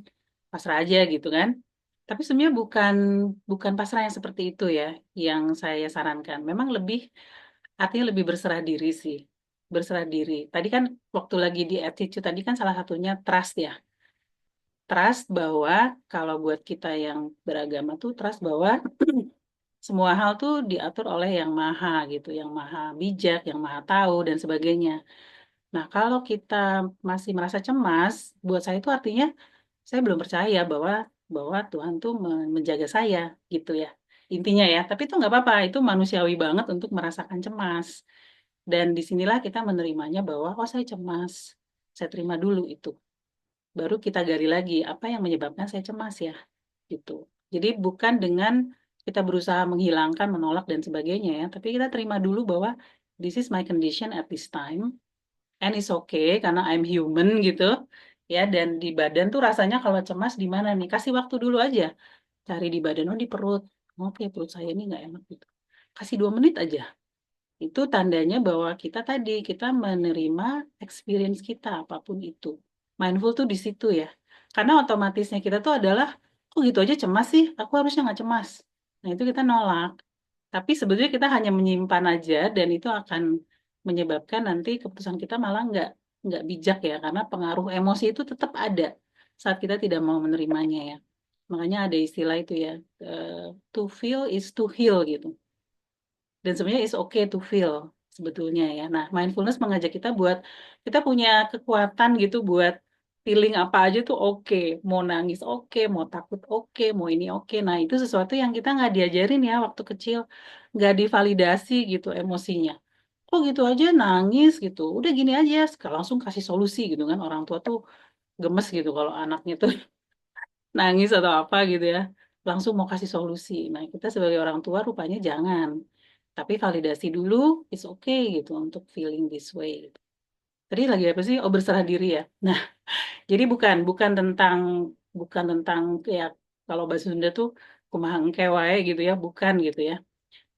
pasrah aja gitu kan. Tapi sebenarnya bukan bukan pasrah yang seperti itu ya yang saya sarankan. Memang artinya lebih berserah diri sih. Berserah diri. Tadi kan waktu lagi di attitude tadi kan salah satunya trust ya. Trust bahwa kalau buat kita yang beragama tuh trust bahwa semua hal tuh diatur oleh yang maha gitu, yang maha bijak, yang maha tahu dan sebagainya. Nah, kalau kita masih merasa cemas, buat saya itu artinya saya belum percaya bahwa bahwa Tuhan tuh menjaga saya gitu ya. Intinya ya, tapi itu nggak apa-apa, itu manusiawi banget untuk merasakan cemas. Dan disinilah kita menerimanya bahwa, oh saya cemas, saya terima dulu itu. Baru kita gali lagi, apa yang menyebabkan saya cemas ya, gitu. Jadi bukan dengan kita berusaha menghilangkan, menolak, dan sebagainya ya, tapi kita terima dulu bahwa this is my condition at this time, and it's okay karena I'm human gitu ya. Dan di badan tuh rasanya kalau cemas di mana nih, kasih waktu dulu aja, cari di badan, oh di perut, oke perut saya ini nggak enak gitu, kasih 2 menit aja. Itu tandanya bahwa kita menerima experience kita apapun itu. Mindful tuh di situ ya, karena otomatisnya kita tuh adalah kok gitu aja cemas sih, aku harusnya nggak cemas. Nah itu kita nolak, tapi sebetulnya kita hanya menyimpan aja dan itu akan menyebabkan nanti keputusan kita malah nggak bijak ya, karena pengaruh emosi itu tetap ada saat kita tidak mau menerimanya ya. Makanya ada istilah itu ya, to feel is to heal gitu. Dan sebenarnya is okay to feel sebetulnya ya. Nah, mindfulness mengajak kita buat kita punya kekuatan gitu buat feeling apa aja tuh oke. Mau nangis oke, mau takut oke, mau ini oke. Nah, itu sesuatu yang kita nggak diajarin ya waktu kecil, nggak divalidasi gitu emosinya. Kok gitu aja nangis gitu. Udah gini aja, langsung kasih solusi gitu kan. Orang tua tuh gemes gitu kalau anaknya tuh nangis atau apa gitu ya. Langsung mau kasih solusi. Nah, kita sebagai orang tua rupanya jangan. Tapi validasi dulu, it's okay gitu untuk feeling this way gitu. Tadi lagi apa sih? Oh, berserah diri ya. Nah, jadi bukan tentang kayak kalau bahasa Sunda tuh kumaha engke wae gitu ya, bukan gitu ya.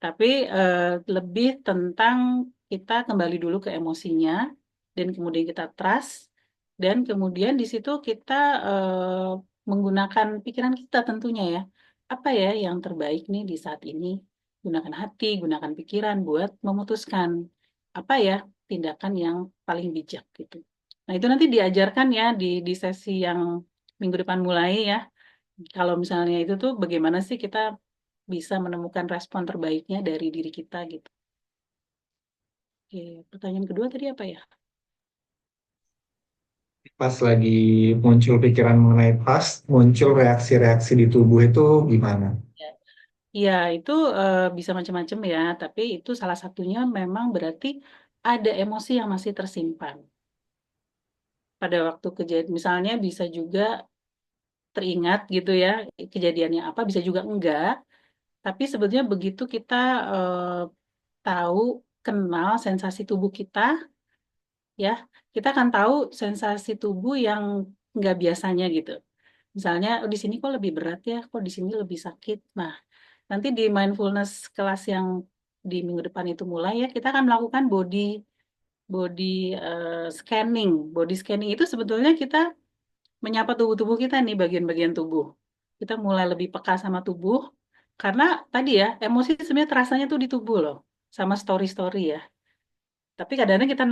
Tapi eh, lebih tentang kita kembali dulu ke emosinya dan kemudian kita trust dan kemudian di situ kita menggunakan pikiran kita tentunya ya. Apa ya yang terbaik nih di saat ini? Gunakan hati, gunakan pikiran buat memutuskan apa ya tindakan yang paling bijak gitu. Nah, itu nanti diajarkan ya di sesi yang minggu depan mulai ya. Kalau misalnya itu tuh bagaimana sih kita bisa menemukan respon terbaiknya dari diri kita gitu. Oke, pertanyaan kedua tadi apa ya? Pas lagi muncul pikiran mengenai past, muncul reaksi-reaksi di tubuh itu gimana? Ya, ya, itu bisa macam-macam ya, tapi itu salah satunya memang berarti ada emosi yang masih tersimpan. Pada waktu kejadian, misalnya bisa juga teringat gitu ya, kejadiannya apa, bisa juga enggak. Tapi sebetulnya begitu kita eh, tahu, kenal sensasi tubuh kita, ya, kita akan tahu sensasi tubuh yang nggak biasanya gitu. Misalnya, oh, di sini kok lebih berat ya, kok di sini lebih sakit. Nah, nanti di mindfulness kelas yang di minggu depan itu mulai ya, kita akan melakukan body scanning. Body scanning itu sebetulnya kita menyapa tubuh-tubuh kita nih, bagian-bagian tubuh. Kita mulai lebih peka sama tubuh, karena tadi ya, emosi sebenarnya terasanya tuh di tubuh loh, sama story-story ya. Tapi kadang-kadang kita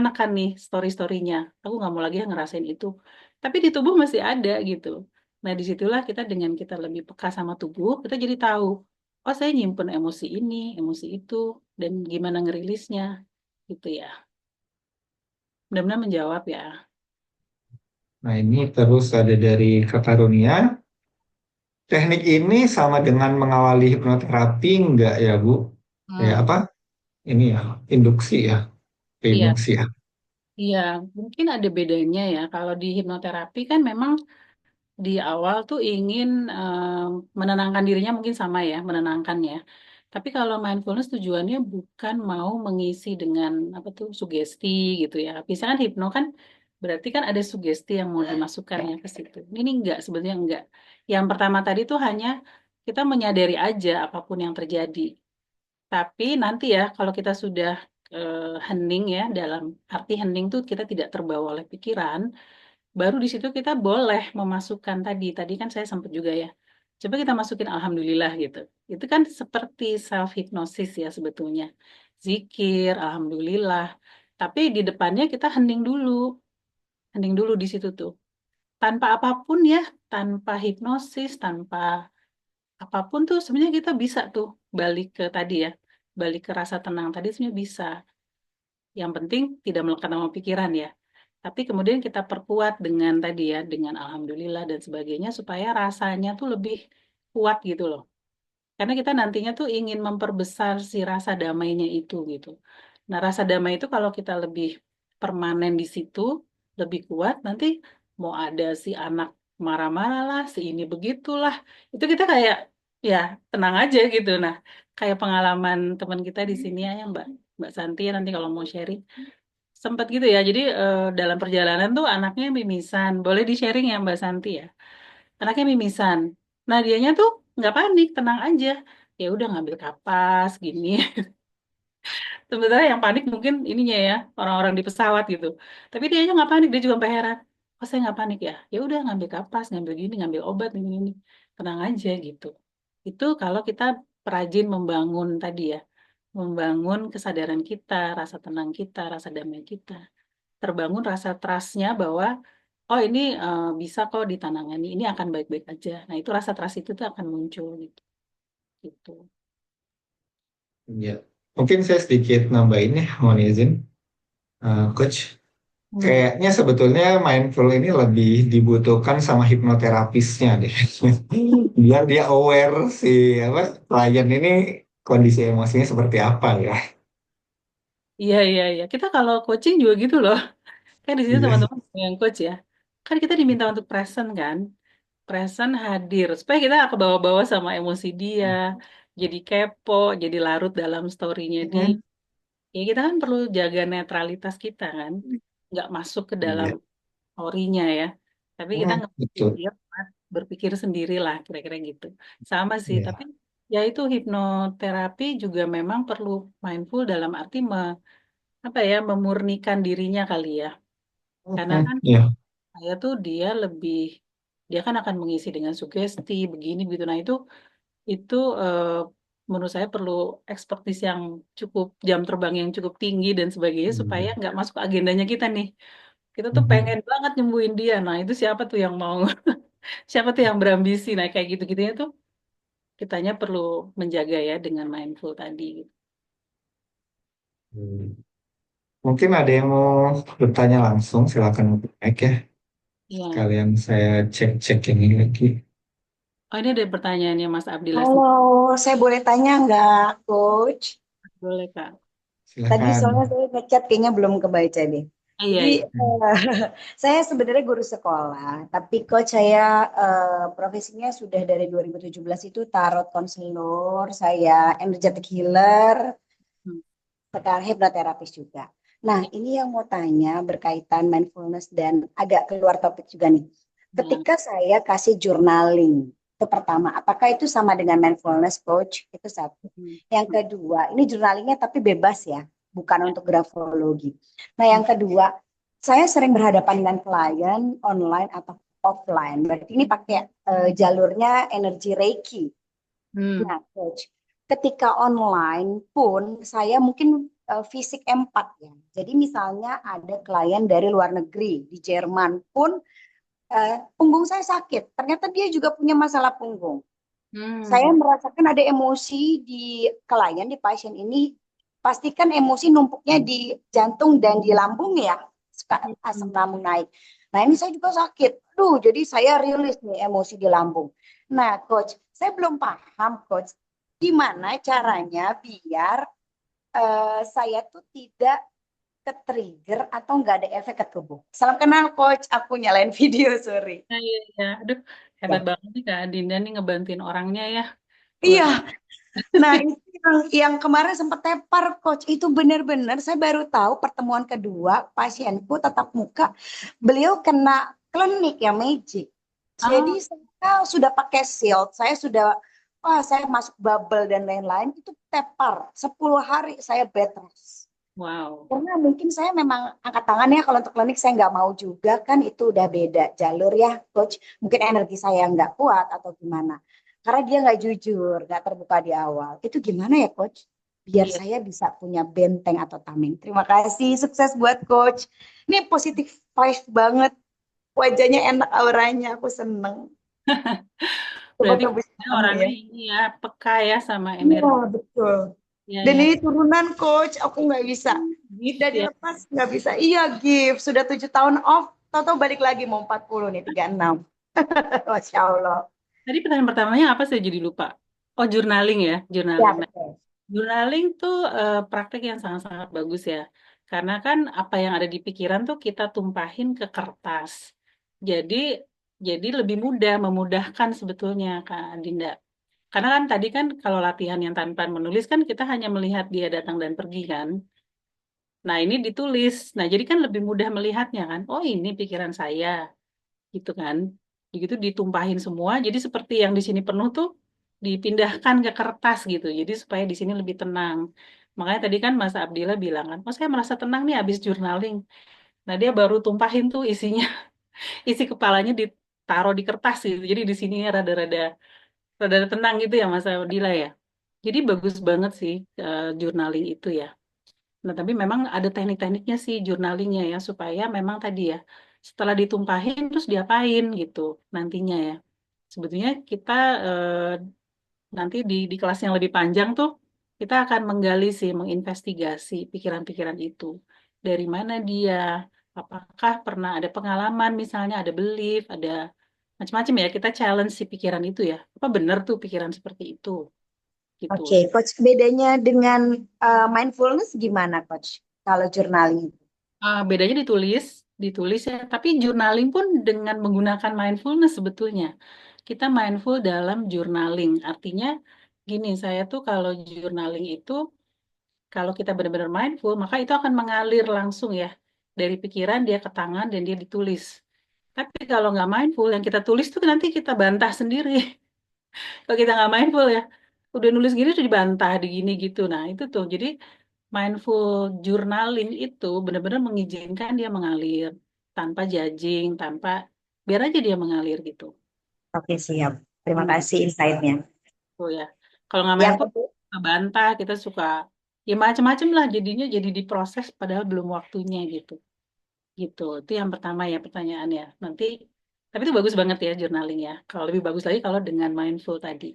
nekan nih story-storynya. Aku nggak mau lagi yang ngerasain itu. Tapi di tubuh masih ada gitu. Nah, disitulah kita dengan kita lebih peka sama tubuh, kita jadi tahu, oh saya nyimpen emosi ini, emosi itu, dan gimana ngerilisnya, gitu ya. Benar-benar menjawab ya. Nah, ini terus ada dari Kak Karunia. Teknik ini sama dengan mengawali hipnoterapi enggak ya, Bu? Kayak Hmm. apa? Ini ya, induksi ya, Iya, induksi ya. iya, mungkin ada bedanya ya. Kalau di hipnoterapi kan memang di awal tuh ingin menenangkan dirinya mungkin sama ya, menenangkan ya. Tapi kalau mindfulness tujuannya bukan mau mengisi dengan apa tuh sugesti gitu ya. Misalkan hipno kan berarti kan ada sugesti yang mau dimasukkan ya ke situ. Ini enggak, sebenarnya enggak. Yang pertama tadi tuh hanya kita menyadari aja apapun yang terjadi. Tapi nanti ya kalau kita sudah hening ya, dalam arti hening tuh kita tidak terbawa oleh pikiran, baru di situ kita boleh memasukkan tadi kan saya sempat juga ya. Coba kita masukin alhamdulillah gitu. Itu kan seperti self hypnosis ya sebetulnya. Zikir, alhamdulillah. Tapi di depannya kita hening dulu. Hening dulu di situ tuh. Tanpa apapun ya, tanpa hipnosis, tanpa apapun tuh sebenarnya kita bisa tuh balik ke tadi ya. Balik ke rasa tenang tadi sebenarnya bisa. Yang penting tidak melekat sama pikiran ya. Tapi kemudian kita perkuat dengan tadi ya, dengan alhamdulillah dan sebagainya supaya rasanya tuh lebih kuat gitu loh. Karena kita nantinya tuh ingin memperbesar si rasa damainya itu gitu. Nah, rasa damai itu kalau kita lebih permanen di situ, lebih kuat, nanti mau ada si anak marah-marah lah, si ini begitulah. Itu kita kayak ya tenang aja gitu. Nah, kayak pengalaman teman kita di sini ya, Mbak Mbak Santi ya, nanti kalau mau sharing sempat gitu ya. Jadi dalam perjalanan tuh anaknya mimisan. Boleh di-sharing ya Mbak Santi ya. Anaknya mimisan. Nah, dianya tuh nggak panik, tenang aja. Ya udah ngambil kapas gini. Sebenarnya yang panik mungkin ininya ya, orang-orang di pesawat gitu. Tapi dia aja nggak panik, dia juga sampai heran. Oh, saya nggak panik ya. Ya udah ngambil kapas, ngambil gini, ngambil obat ini. Tenang aja gitu. Itu kalau kita perajin membangun tadi ya, membangun kesadaran kita, rasa tenang kita, rasa damai kita, terbangun rasa trust-nya bahwa oh ini bisa kok ditanangani, ini akan baik-baik aja. Nah, itu rasa trust itu tuh akan muncul gitu. Gitu. Ya. Mungkin saya sedikit nambahin ya, mohon izin, Coach. Hmm. Kayaknya sebetulnya mindful ini lebih dibutuhkan sama hipnoterapisnya deh. Biar dia aware si apa klien ini kondisi emosinya seperti apa ya. Iya, iya, iya. Kita kalau coaching juga gitu loh. Kan di sini Iya. teman-teman yang coach ya. Kan kita diminta untuk present kan. Present hadir. Supaya kita ke bawah-bawah sama emosi dia. Jadi kepo, jadi larut dalam story-nya dia. Mhm. Ya kita kan perlu jaga netralitas kita kan. Nggak masuk ke dalam Iya. story-nya ya. Tapi kita ngebikin Betul. dia berpikir sendiri lah kira-kira gitu. Sama sih, tapi Iya. ya itu hipnoterapi juga memang perlu mindful dalam arti apa ya memurnikan dirinya kali ya. Karena kan Iya. saya tuh dia kan akan mengisi dengan sugesti begini begitu. Nah itu menurut saya perlu ekspertis yang cukup jam terbang yang cukup tinggi dan sebagainya supaya Iya. nggak masuk agendanya kita nih. Kita tuh Mhm. pengen banget nyembuhin dia. Nah itu siapa tuh yang mau? Siapa tuh yang berambisi? Nah kayak gitu-gitunya tuh kitanya perlu menjaga ya dengan mindful tadi gitu. Mungkin ada yang mau bertanya langsung, silakan mic ya. Iya. Sekalian saya cek-cek ini lagi. Oh ini ada pertanyaannya Mas Abdillah Halo, sendiri. saya boleh tanya nggak, Coach? Boleh Kak. Tadi soalnya Silakan. saya ngechat kayaknya belum kebaca deh. Ah, iya, Jadi iya. saya sebenarnya guru sekolah, tapi Coach saya profesinya sudah dari 2017 itu tarot konselor, saya energetic healer, Hmm, sekarang hipnoterapis juga. Nah, ini yang mau tanya berkaitan mindfulness dan agak keluar topik juga nih. ya. Ketika saya kasih journaling, itu pertama, apakah itu sama dengan mindfulness, Coach? Itu satu. Hmm, Yang hmm, kedua, ini journalingnya tapi bebas ya, bukan ya. untuk grafologi. Nah, Hmm, yang kedua, saya sering berhadapan dengan klien online atau offline. Berarti ini pakai jalurnya energi Reiki. hmm, Nah, coach, ketika online pun saya mungkin fisik empat ya. Jadi misalnya ada klien dari luar negeri di Jerman pun punggung saya sakit. Ternyata dia juga punya masalah punggung. Saya Hmm. merasakan ada emosi di klien, di pasien ini. Pastikan emosi numpuknya di jantung dan di lambung ya. Suka asam Hmm. lambung naik. Nah ini saya juga sakit. Duh, jadi saya rilis nih emosi di lambung. Nah, coach, saya belum paham, coach. Gimana caranya biar saya tuh tidak ke-trigger atau nggak ada efek ke tubuh. Salam kenal, coach. Aku nyalain video, sorry. Nah, iya, iya. Aduh, hebat Ya. banget nih Kak Dinda nih ngebantuin orangnya ya. Luar. Iya, nah, itu yang kemarin sempat tepar, coach. Itu benar-benar saya baru tahu pertemuan kedua pasienku tatap muka. Beliau kena klinik ya, magic. Jadi Oh, saya sudah pakai shield, saya sudah, wah saya masuk bubble dan lain-lain. Itu tepar, 10 hari saya bed rest. wow. Karena mungkin saya memang angkat tangan ya, kalau untuk klinik saya nggak mau juga, kan itu udah beda jalur ya, coach. Mungkin energi saya nggak kuat atau gimana. Karena dia nggak jujur, nggak terbuka di awal. Itu gimana ya, coach? Biar Iya. saya bisa punya benteng atau tameng. Terima kasih, sukses buat coach. Ini positif vibe banget. Wajahnya enak, auranya, aku seneng. Berarti Coba-coba bisa dia kamu orangnya ya. ini ya peka ya sama Iya, energi. betul. Iya, Dan ya. ini turunan coach, aku nggak bisa. Udah Gift ya. dilepas nggak bisa. Iya, gift. Sudah 7 tahun off, tahu balik lagi mau 40 nih, 36. Masya Allah. Tadi pertanyaan pertamanya apa saya jadi lupa. Oh, journaling ya, Ya, journaling. Nah, betul. journaling tuh praktek yang sangat-sangat bagus ya. Karena kan apa yang ada di pikiran tuh kita tumpahin ke kertas. Jadi jadi lebih mudah, memudahkan sebetulnya Kak Dinda. Karena kan tadi kan kalau latihan yang tanpa menulis kan kita hanya melihat dia datang dan pergi kan. Nah, ini ditulis. Nah, jadi kan lebih mudah melihatnya kan. Oh, ini pikiran saya gitu kan. Begitu ditumpahin semua. Jadi seperti yang di sini penuh tuh dipindahkan ke kertas gitu. Jadi supaya di sini lebih tenang. Makanya tadi kan Mas Abdillah bilang kan, oh saya merasa tenang nih habis journaling. Nah, dia baru tumpahin tuh isinya, isi kepalanya ditaruh di kertas gitu. Jadi di sini rada-rada rada tenang gitu ya Mas Abdillah ya. Jadi bagus banget sih journaling itu ya. Nah, tapi memang ada teknik-tekniknya sih journalingnya ya, supaya memang tadi ya, setelah ditumpahin terus diapain gitu nantinya ya. Sebetulnya kita eh, nanti di kelas yang lebih panjang tuh, kita akan menggali sih, menginvestigasi pikiran-pikiran itu. Dari mana dia, apakah pernah ada pengalaman misalnya, ada belief, ada macam-macam ya, kita challenge si pikiran itu ya. Apa benar tuh pikiran seperti itu, gitu. Oke, coach. Bedanya dengan mindfulness gimana, coach? Kalau journaling. Bedanya ditulis, ditulis ya. Tapi journaling pun dengan menggunakan mindfulness sebetulnya. Kita mindful dalam journaling. Artinya gini, saya tuh kalau journaling itu, kalau kita benar-benar mindful, maka itu akan mengalir langsung ya. Dari pikiran dia ke tangan dan dia ditulis. Tapi kalau nggak mindful, yang kita tulis tuh nanti kita bantah sendiri. Kalau kita nggak mindful ya, udah nulis gini tuh dibantah, di gini gitu. Nah itu tuh, jadi mindful journaling itu benar-benar mengizinkan dia mengalir tanpa judging, tanpa biar aja dia mengalir gitu. Oke, siap. Terima Hmm, kasih insight-nya. tuh ya. Kalau nggak Yang mindful, kedua, kita bantah, kita suka ya macam-macam lah jadinya jadi diproses padahal belum waktunya gitu. Gitu. Itu yang pertama ya pertanyaannya. Nanti tapi itu bagus banget ya journaling ya. Kalau lebih bagus lagi kalau dengan mindful tadi.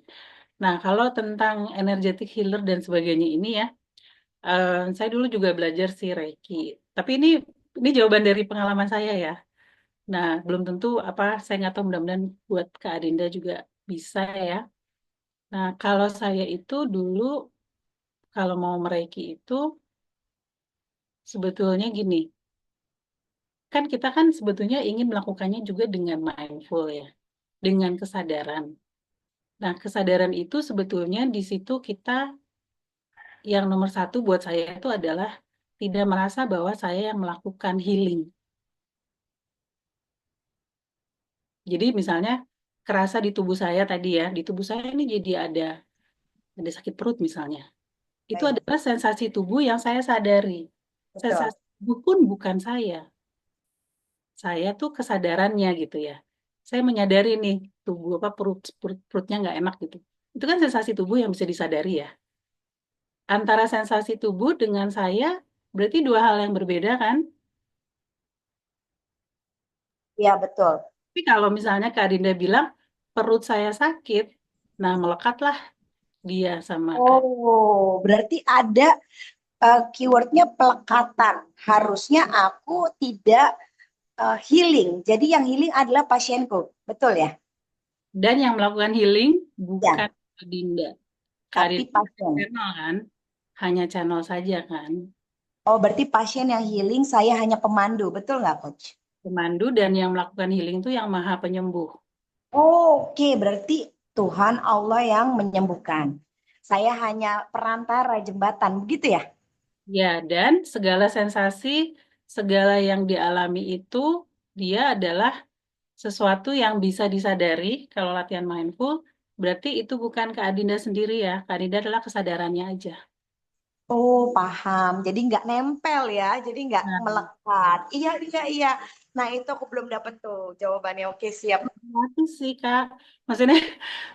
Nah, kalau tentang energetic healer dan sebagainya ini ya, saya dulu juga belajar sih Reiki. Tapi ini jawaban dari pengalaman saya ya. Nah, belum tentu apa saya nggak tahu mudah-mudahan buat Kak Adinda juga bisa ya. Nah, kalau saya itu dulu kalau mau mereiki itu sebetulnya gini, kan kita kan sebetulnya ingin melakukannya juga dengan mindful ya, dengan kesadaran. Nah, kesadaran itu sebetulnya di situ kita yang nomor satu buat saya itu adalah tidak merasa bahwa saya yang melakukan healing. Jadi misalnya kerasa di tubuh saya tadi ya, di tubuh saya ini jadi ada sakit perut misalnya. Itu baik, adalah sensasi tubuh yang saya sadari. betul. Sensasi tubuh pun bukan saya. Saya tuh kesadarannya gitu ya. Saya menyadari nih tubuh apa perutnya nggak enak gitu. Itu kan sensasi tubuh yang bisa disadari ya. Antara sensasi tubuh dengan saya berarti dua hal yang berbeda kan? Iya, betul. Tapi kalau misalnya Kak Dinda bilang perut saya sakit, Nah, melekatlah dia sama Kak. Oh, berarti ada keywordnya pelekatan. Harusnya aku tidak healing. Jadi yang healing adalah pasienku. Betul ya? Dan yang melakukan healing Ya, bukan Kak Dinda. Kak tapi Dinda pasien. channel kan, hanya channel saja kan. Oh, berarti pasien yang healing, saya hanya pemandu. Betul nggak, Coach? Pemandu dan yang melakukan healing itu yang maha penyembuh. Oke, berarti Tuhan Allah yang menyembuhkan. Saya hanya perantara jembatan, begitu ya? Ya, dan segala sensasi, segala yang dialami itu, dia adalah sesuatu yang bisa disadari kalau latihan mindful, berarti itu bukan Kak Adinda sendiri ya. Kak Adinda adalah kesadarannya aja. Oh, paham. Jadi nggak nempel ya, jadi nggak Nah, melekat. Iya, iya, iya. Nah, itu aku belum dapat tuh jawabannya. Oke, siap. melatih sih Kak. Maksudnya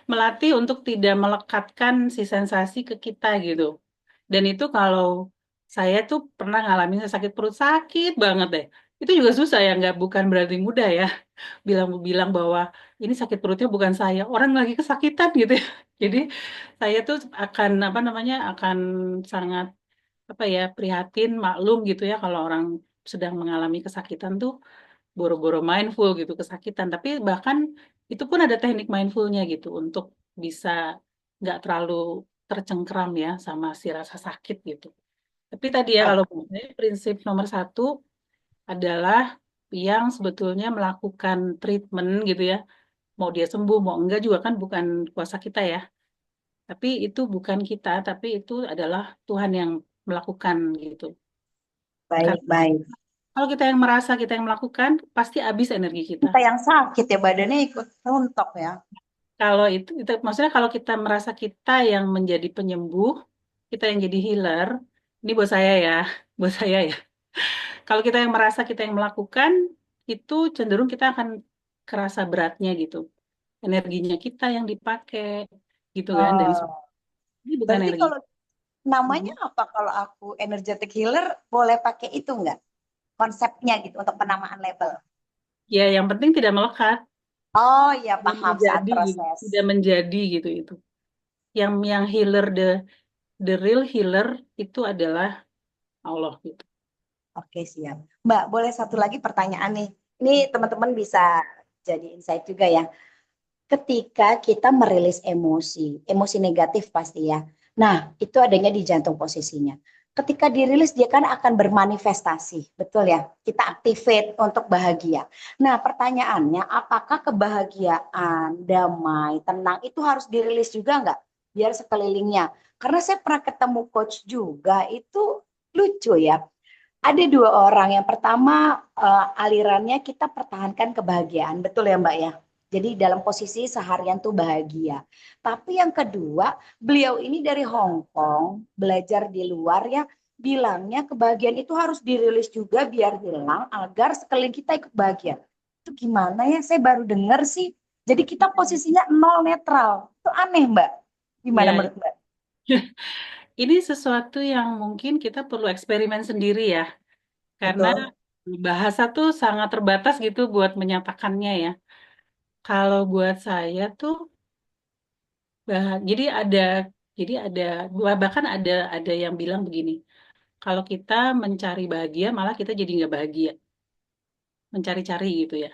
melatih untuk tidak melekatkan si sensasi ke kita gitu. Dan itu kalau saya tuh pernah ngalamin sakit perut sakit banget deh. Itu juga susah ya, nggak bukan berarti mudah ya. Bilang bahwa ini sakit perutnya bukan saya, orang lagi kesakitan gitu ya. Jadi saya tuh akan apa namanya akan sangat apa ya prihatin, maklum gitu ya kalau orang sedang mengalami kesakitan tuh boro-boro mindful gitu kesakitan. Tapi bahkan itu pun ada teknik mindfulnya gitu untuk bisa nggak terlalu tercengkram ya sama si rasa sakit gitu. Tapi tadi ya kalau menurut saya prinsip nomor satu adalah yang sebetulnya melakukan treatment gitu ya. Mau dia sembuh, mau enggak juga kan bukan kuasa kita ya. Tapi itu bukan kita, tapi itu adalah Tuhan yang melakukan gitu. Baik, Karena baik. kalau kita yang merasa kita yang melakukan, pasti habis energi kita. Kita yang sakit ya, badannya ikut rontok ya. Kalau itu maksudnya kalau kita merasa kita yang menjadi penyembuh, kita yang jadi healer, ini buat saya ya, buat saya ya. Kalau kita yang merasa kita yang melakukan, itu cenderung kita akan kerasa beratnya gitu. Energinya kita yang dipakai gitu kan. Dan Oh, ini bukan berarti energi. kalau namanya Mhm. apa kalau aku energetic healer boleh pakai itu nggak? Konsepnya gitu untuk penamaan label. Ya, yang penting tidak melekat, Oh iya, tidak paham saat menjadi gitu, proses. tidak menjadi gitu itu. Yang healer the real healer itu adalah Allah gitu. Oke, siap. Mbak, boleh satu lagi pertanyaan nih. Ini teman-teman bisa jadi insight juga ya. Ketika kita merilis emosi, emosi negatif pasti ya. Nah, itu adanya di jantung posisinya. Ketika dirilis dia kan akan bermanifestasi, betul ya? Kita activate untuk bahagia. Nah, pertanyaannya apakah kebahagiaan, damai, tenang itu harus dirilis juga nggak? Biar sekelilingnya. Karena saya pernah ketemu coach juga, itu lucu ya. Ada dua orang. Yang pertama alirannya kita pertahankan kebahagiaan, betul ya Mbak ya? Jadi dalam posisi seharian tuh bahagia. Tapi yang kedua, beliau ini dari Hong Kong, belajar di luar ya, bilangnya kebahagiaan itu harus dirilis juga biar hilang agar sekeliling kita ikut bahagia. Itu gimana ya? Saya baru dengar sih. Jadi kita posisinya nol netral. Itu aneh Mbak. Gimana Ya, menurut Mbak? ini sesuatu yang mungkin kita perlu eksperimen sendiri ya, karena Betul. bahasa tuh sangat terbatas gitu buat menyatakannya ya. Kalau buat saya tuh, jadi ada bahkan ada yang bilang begini, kalau kita mencari bahagia malah kita jadi nggak bahagia, mencari-cari gitu ya.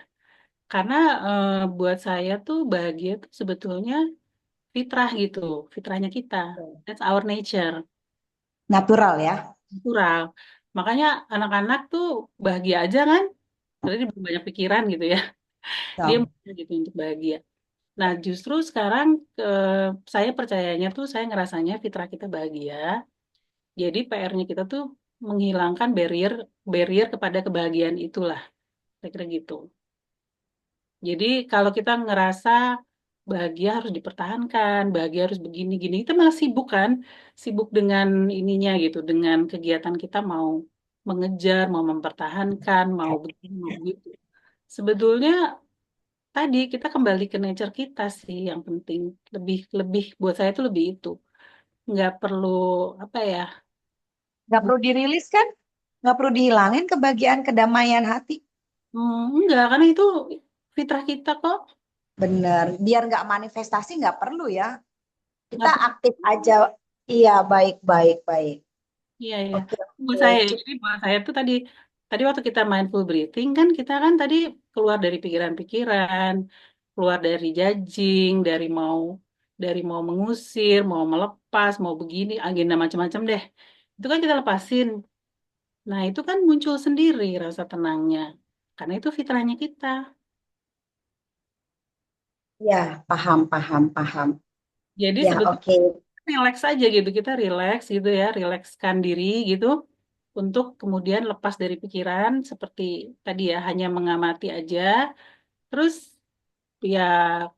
Karena buat saya tuh bahagia tuh sebetulnya fitrah gitu, fitrahnya kita. That's our nature, Natural ya. natural. Makanya anak-anak tuh bahagia aja kan, karena dia belum banyak pikiran gitu ya. Dia So. mau gitu untuk bahagia. Nah, justru sekarang saya percayanya tuh saya ngerasanya fitrah kita bahagia. Jadi PR-nya kita tuh menghilangkan barrier barrier kepada kebahagiaan itulah. Saya kira gitu. Jadi kalau kita ngerasa bahagia harus dipertahankan, bahagia harus begini-gini, kita malah sibuk kan, sibuk dengan ininya gitu, dengan kegiatan kita mau mengejar, mau mempertahankan, mau begini, mau begitu. Sebetulnya tadi kita kembali ke nature kita sih yang penting. Lebih lebih buat saya itu lebih itu. Nggak perlu apa ya? Nggak perlu dirilis kan? Nggak perlu dihilangin kebahagiaan, kedamaian hati. Enggak, karena itu fitrah kita kok. Bener. Biar nggak manifestasi nggak perlu ya. Kita nggak perlu. aktif aja. Iya, baik, baik, baik. Iya, iya. Oke, Buat saya, oke. jadi buat saya tuh tadi, tadi waktu kita mindful breathing kan kita kan tadi keluar dari pikiran-pikiran, keluar dari judging, dari mau mengusir, mau melepas, mau begini, agenda macam-macam deh. Itu kan kita lepasin. Nah, itu kan muncul sendiri rasa tenangnya. Karena itu fitrahnya kita. Ya, paham, paham, paham. Jadi Ya, sebetulnya oke. relax aja gitu, kita relax gitu ya, rilekskan diri gitu untuk kemudian lepas dari pikiran seperti tadi ya, hanya mengamati aja. Terus ya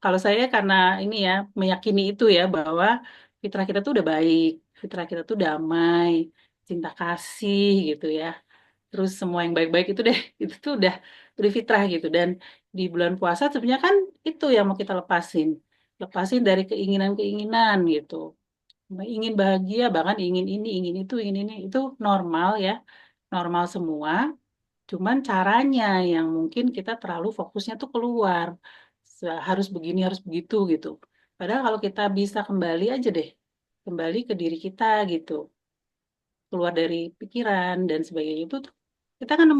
kalau saya karena ini ya meyakini itu ya bahwa fitrah kita tuh udah baik, fitrah kita tuh damai, cinta kasih gitu ya. Terus semua yang baik-baik itu deh, itu tuh udah fitrah gitu. Dan di bulan puasa sebenarnya kan itu yang mau kita lepasin. Lepasin dari keinginan-keinginan gitu. Ingin bahagia, bahkan ingin ini, ingin itu, ingin ini. Itu normal ya, normal semua. Cuman caranya yang mungkin kita terlalu fokusnya tuh keluar. Harus begini, harus begitu gitu. Padahal kalau kita bisa kembali aja deh, kembali ke diri kita gitu. Keluar dari pikiran dan sebagainya itu tuh kita kan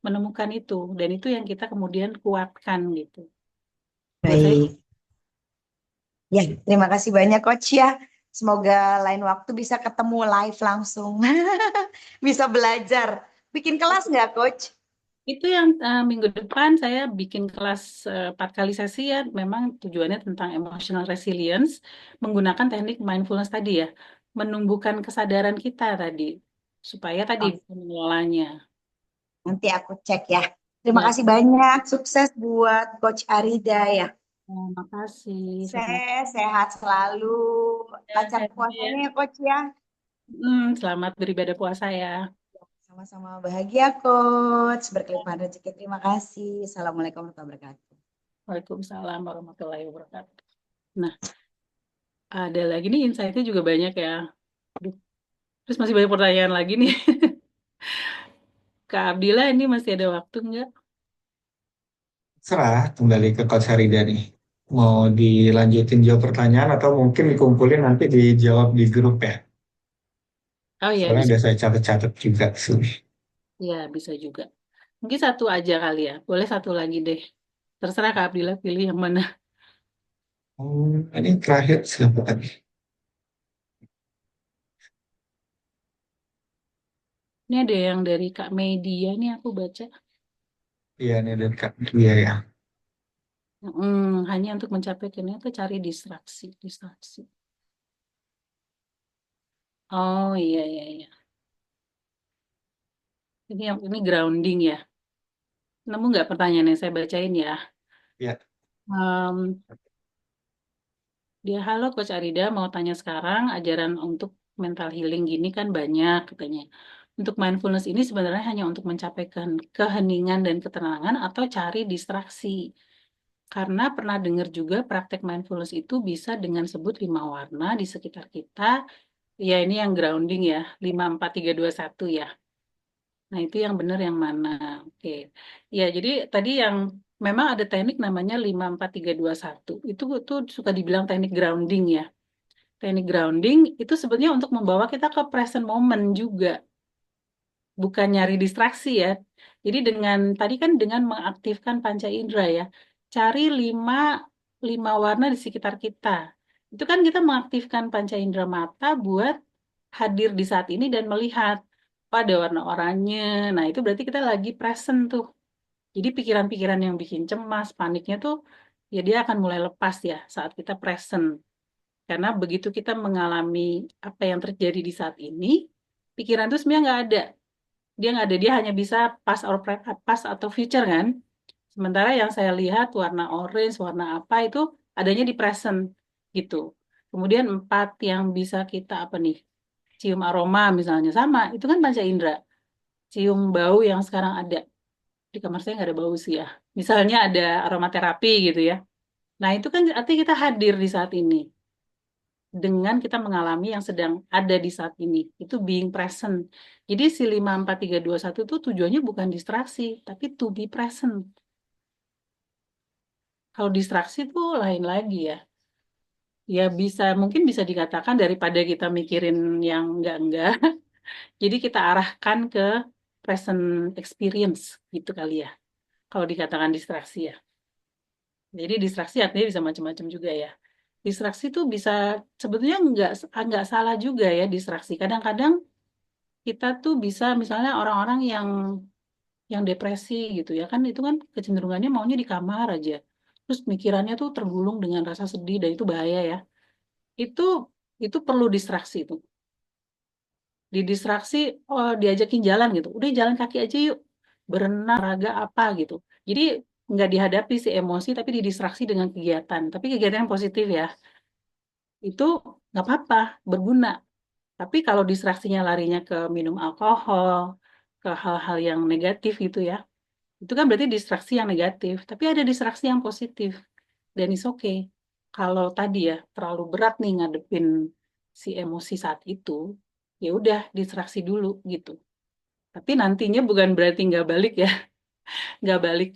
menemukan itu. Dan itu yang kita kemudian kuatkan gitu. Buat saya, Baik. Ya, terima kasih banyak Coach ya. Semoga lain waktu bisa ketemu live langsung. Bisa belajar. Bikin kelas nggak, Coach? itu yang minggu depan saya bikin kelas 4 kali sesi ya, memang tujuannya tentang emotional resilience, menggunakan teknik mindfulness tadi ya, menumbuhkan kesadaran kita tadi, supaya tadi Oh, bisa mengelolanya. nanti aku cek ya. Terima Ya, kasih banyak. Sukses buat Coach Arida ya. makasih. Selamat, Sukses, sehat selalu. ya, Lancar saya juga ya. puasanya ya, Coach ya. Selamat beribadah puasa ya. Sama-sama bahagia, Coach. Berkelimpahan rezeki. Terima kasih. Assalamualaikum warahmatullahi wabarakatuh. Waalaikumsalam warahmatullahi wabarakatuh. Nah, ada lagi nih insight-nya juga banyak ya. Aduh, terus masih banyak pertanyaan lagi nih. Kak Abdillah ini masih ada waktu nggak? Serah kembali ke Coach Harida nih. Mau dilanjutin jawab pertanyaan atau mungkin dikumpulin nanti dijawab di grup ya. Oh ya, Soalnya bisa. udah saya catat-catat juga sih. Ya, bisa juga. Mungkin satu aja kali ya. Boleh satu lagi deh. Terserah Kak Abdillah pilih yang mana. Ini terakhir siapa tadi? Ini ada yang dari Kak Media nih aku baca. Iya nih dan Kak Dia ya. Hanya untuk mencapai ternyata cari distraksi, distraksi. Oh iya iya iya. Ini grounding ya. Nemu nggak pertanyaan yang saya bacain ya? Ya, Em, Dia, halo Coach Arida, mau tanya sekarang, ajaran untuk mental healing gini kan banyak katanya. Untuk mindfulness ini sebenarnya hanya untuk mencapai keheningan dan ketenangan atau cari distraksi. Karena pernah dengar juga praktek mindfulness itu bisa dengan sebut 5 warna di sekitar kita. Ya ini yang grounding ya, 5, 4, 3, 2, 1 ya. Nah itu yang benar yang mana? Oke. Ya jadi tadi yang memang ada teknik namanya 5, 4, 3, 2, 1. Itu suka dibilang teknik grounding ya. Teknik grounding itu sebenarnya untuk membawa kita ke present moment juga, bukan nyari distraksi ya. Jadi dengan tadi kan dengan mengaktifkan panca indera ya, cari lima warna di sekitar kita. Itu kan kita mengaktifkan panca indera mata buat hadir di saat ini dan melihat pada warna oranye. Nah itu berarti kita lagi present tuh. Jadi pikiran-pikiran yang bikin cemas, paniknya tuh ya dia akan mulai lepas ya saat kita present. Karena begitu kita mengalami apa yang terjadi di saat ini, pikiran itu sebenarnya nggak ada. Dia nggak ada, dia hanya bisa past atau future kan. Sementara yang saya lihat warna orange, warna apa itu adanya di present gitu. Kemudian 4 yang bisa kita apa nih, cium aroma misalnya sama, itu kan panca indera. Cium bau yang sekarang ada di kamar saya nggak ada bau sih ya. Misalnya ada aromaterapi gitu ya. Nah itu kan artinya kita hadir di saat ini dengan kita mengalami yang sedang ada di saat ini. Itu being present. Jadi si 5, 4, 3, 2, 1 itu tujuannya bukan distraksi, tapi to be present. Kalau distraksi itu lain lagi ya. Ya bisa, mungkin bisa dikatakan daripada kita mikirin yang enggak, jadi kita arahkan ke present experience gitu kali ya. Kalau dikatakan distraksi ya. Jadi distraksi artinya bisa macam-macam juga ya. Distraksi tuh bisa sebetulnya nggak salah juga ya distraksi. Kadang-kadang kita tuh bisa misalnya orang-orang yang depresi gitu ya kan itu kan kecenderungannya maunya di kamar aja. Terus mikirannya tuh tergulung dengan rasa sedih dan itu bahaya ya. Itu itu perlu distraksi itu. Didistraksi oh, diajakin jalan gitu. Udah jalan kaki aja yuk. Berenang, raga apa gitu. Jadi nggak dihadapi si emosi tapi didistraksi dengan kegiatan. Tapi kegiatan yang positif ya. Itu nggak apa-apa, berguna. Tapi kalau distraksinya larinya ke minum alkohol, ke hal-hal yang negatif gitu ya, itu kan berarti distraksi yang negatif. Tapi ada distraksi yang positif, dan is okay. Kalau tadi ya terlalu berat nih ngadepin si emosi saat itu, ya udah distraksi dulu gitu. Tapi nantinya bukan berarti nggak balik ya, nggak balik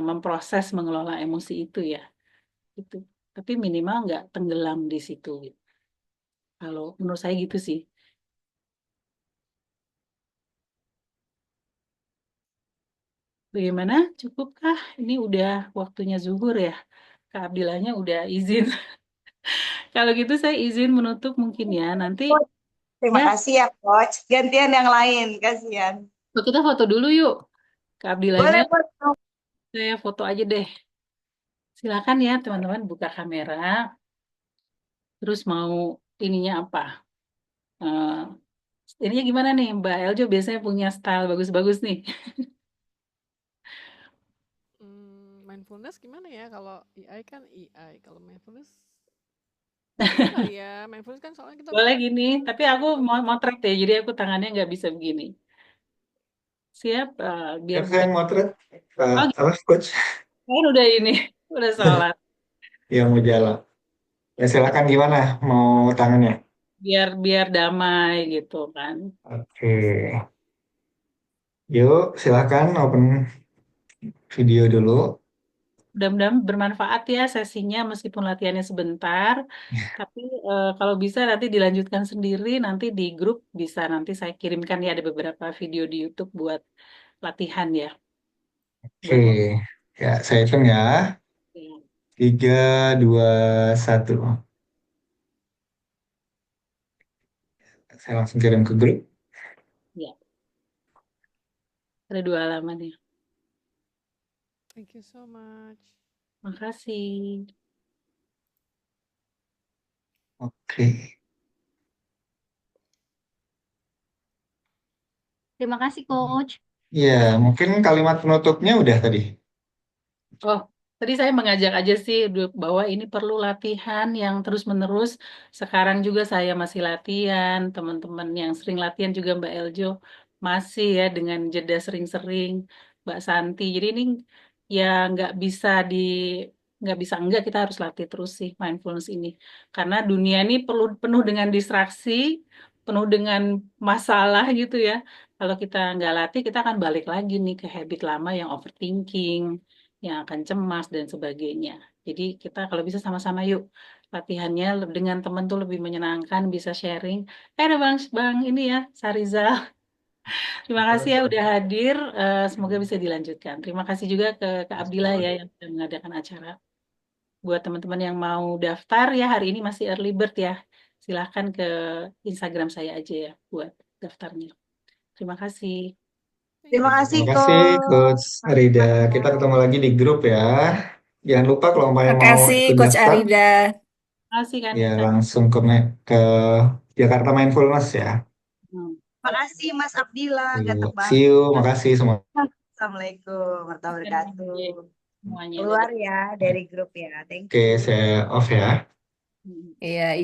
memproses mengelola emosi itu ya, gitu. Tapi minimal nggak tenggelam di situ. Gitu. Kalau menurut saya gitu sih. Bagaimana? Cukupkah? Ini udah waktunya zuhur ya. Kak Abdillahnya udah izin. Kalau gitu saya izin menutup mungkin ya. Nanti Terima ya, kasih ya, Coach. Gantian yang lain, kasihan. kita foto dulu yuk. Kak Abdillahnya Boleh, boleh. saya foto aja deh. Silakan ya teman-teman buka kamera. Terus mau ininya apa? Ininya gimana nih? Mbak Eljo biasanya punya style bagus-bagus nih. Mindfulness gimana ya? Kalau AI kan AI, kalau mindfulness gini kali ya. Mindfulness kan soalnya kita Boleh bisa gini, tapi aku mau motret ya. Jadi aku tangannya nggak bisa begini. Siap, biar Kan saya bukan. motret, Oh, apa coach kan udah ini, udah sholat. yang mau jalan. Ya silakan gimana mau tangannya. Biar biar damai gitu kan. Oke, yuk silakan open video dulu. Mudah-mudahan bermanfaat ya sesinya meskipun latihannya sebentar. Tapi kalau bisa nanti dilanjutkan sendiri, nanti di grup bisa nanti saya kirimkan ya ada beberapa video di YouTube buat latihan ya, Oke, buat ya saya hitung ya. ya, 3, 2, 1. Saya langsung kirim ke grup. ya, ada 2 halaman ya. thank you so much. Makasih. Oke. Terima kasih, Coach. Ya, mungkin kalimat penutupnya udah tadi. Oh, tadi saya mengajak aja sih bahwa ini perlu latihan yang terus-menerus. Sekarang juga saya masih latihan, teman-teman yang sering latihan juga Mbak Eljo masih ya dengan jeda sering-sering, Mbak Santi. Jadi ini ya nggak bisa enggak kita harus latih terus sih mindfulness ini. Karena dunia ini perlu penuh dengan distraksi, penuh dengan masalah gitu ya. Kalau kita nggak latih, kita akan balik lagi nih ke habit lama yang overthinking yang akan cemas dan sebagainya. Jadi kita kalau bisa sama-sama yuk latihannya dengan teman tuh lebih menyenangkan, bisa sharing. Ada bang ini ya, Sarizal. Terima kasih ya udah hadir. Semoga bisa dilanjutkan. Terima kasih juga ke Kak Abdillah ya yang sudah mengadakan acara. Buat teman-teman yang mau daftar ya hari ini masih early bird ya. Silahkan ke Instagram saya aja ya buat daftarnya. Terima kasih. Thank Terima you kasih, Terima kasih Coach. Coach Rida. Kita ketemu lagi di grup ya. Jangan lupa kalau yang mau Makasih ikut Coach daftar, Arida. Terima kasih ya Kanisa. langsung ke Jakarta Mindfulness ya. Hmm. Terima kasih, Mas Abdillah. Ganteng Yuk, see banget. you. Makasih semua. Assalamualaikum warahmatullahi wabarakatuh. Semuanya Keluar dadah. ya dari grup ya. Thank Oke, you. saya off ya. Hmm. Iya,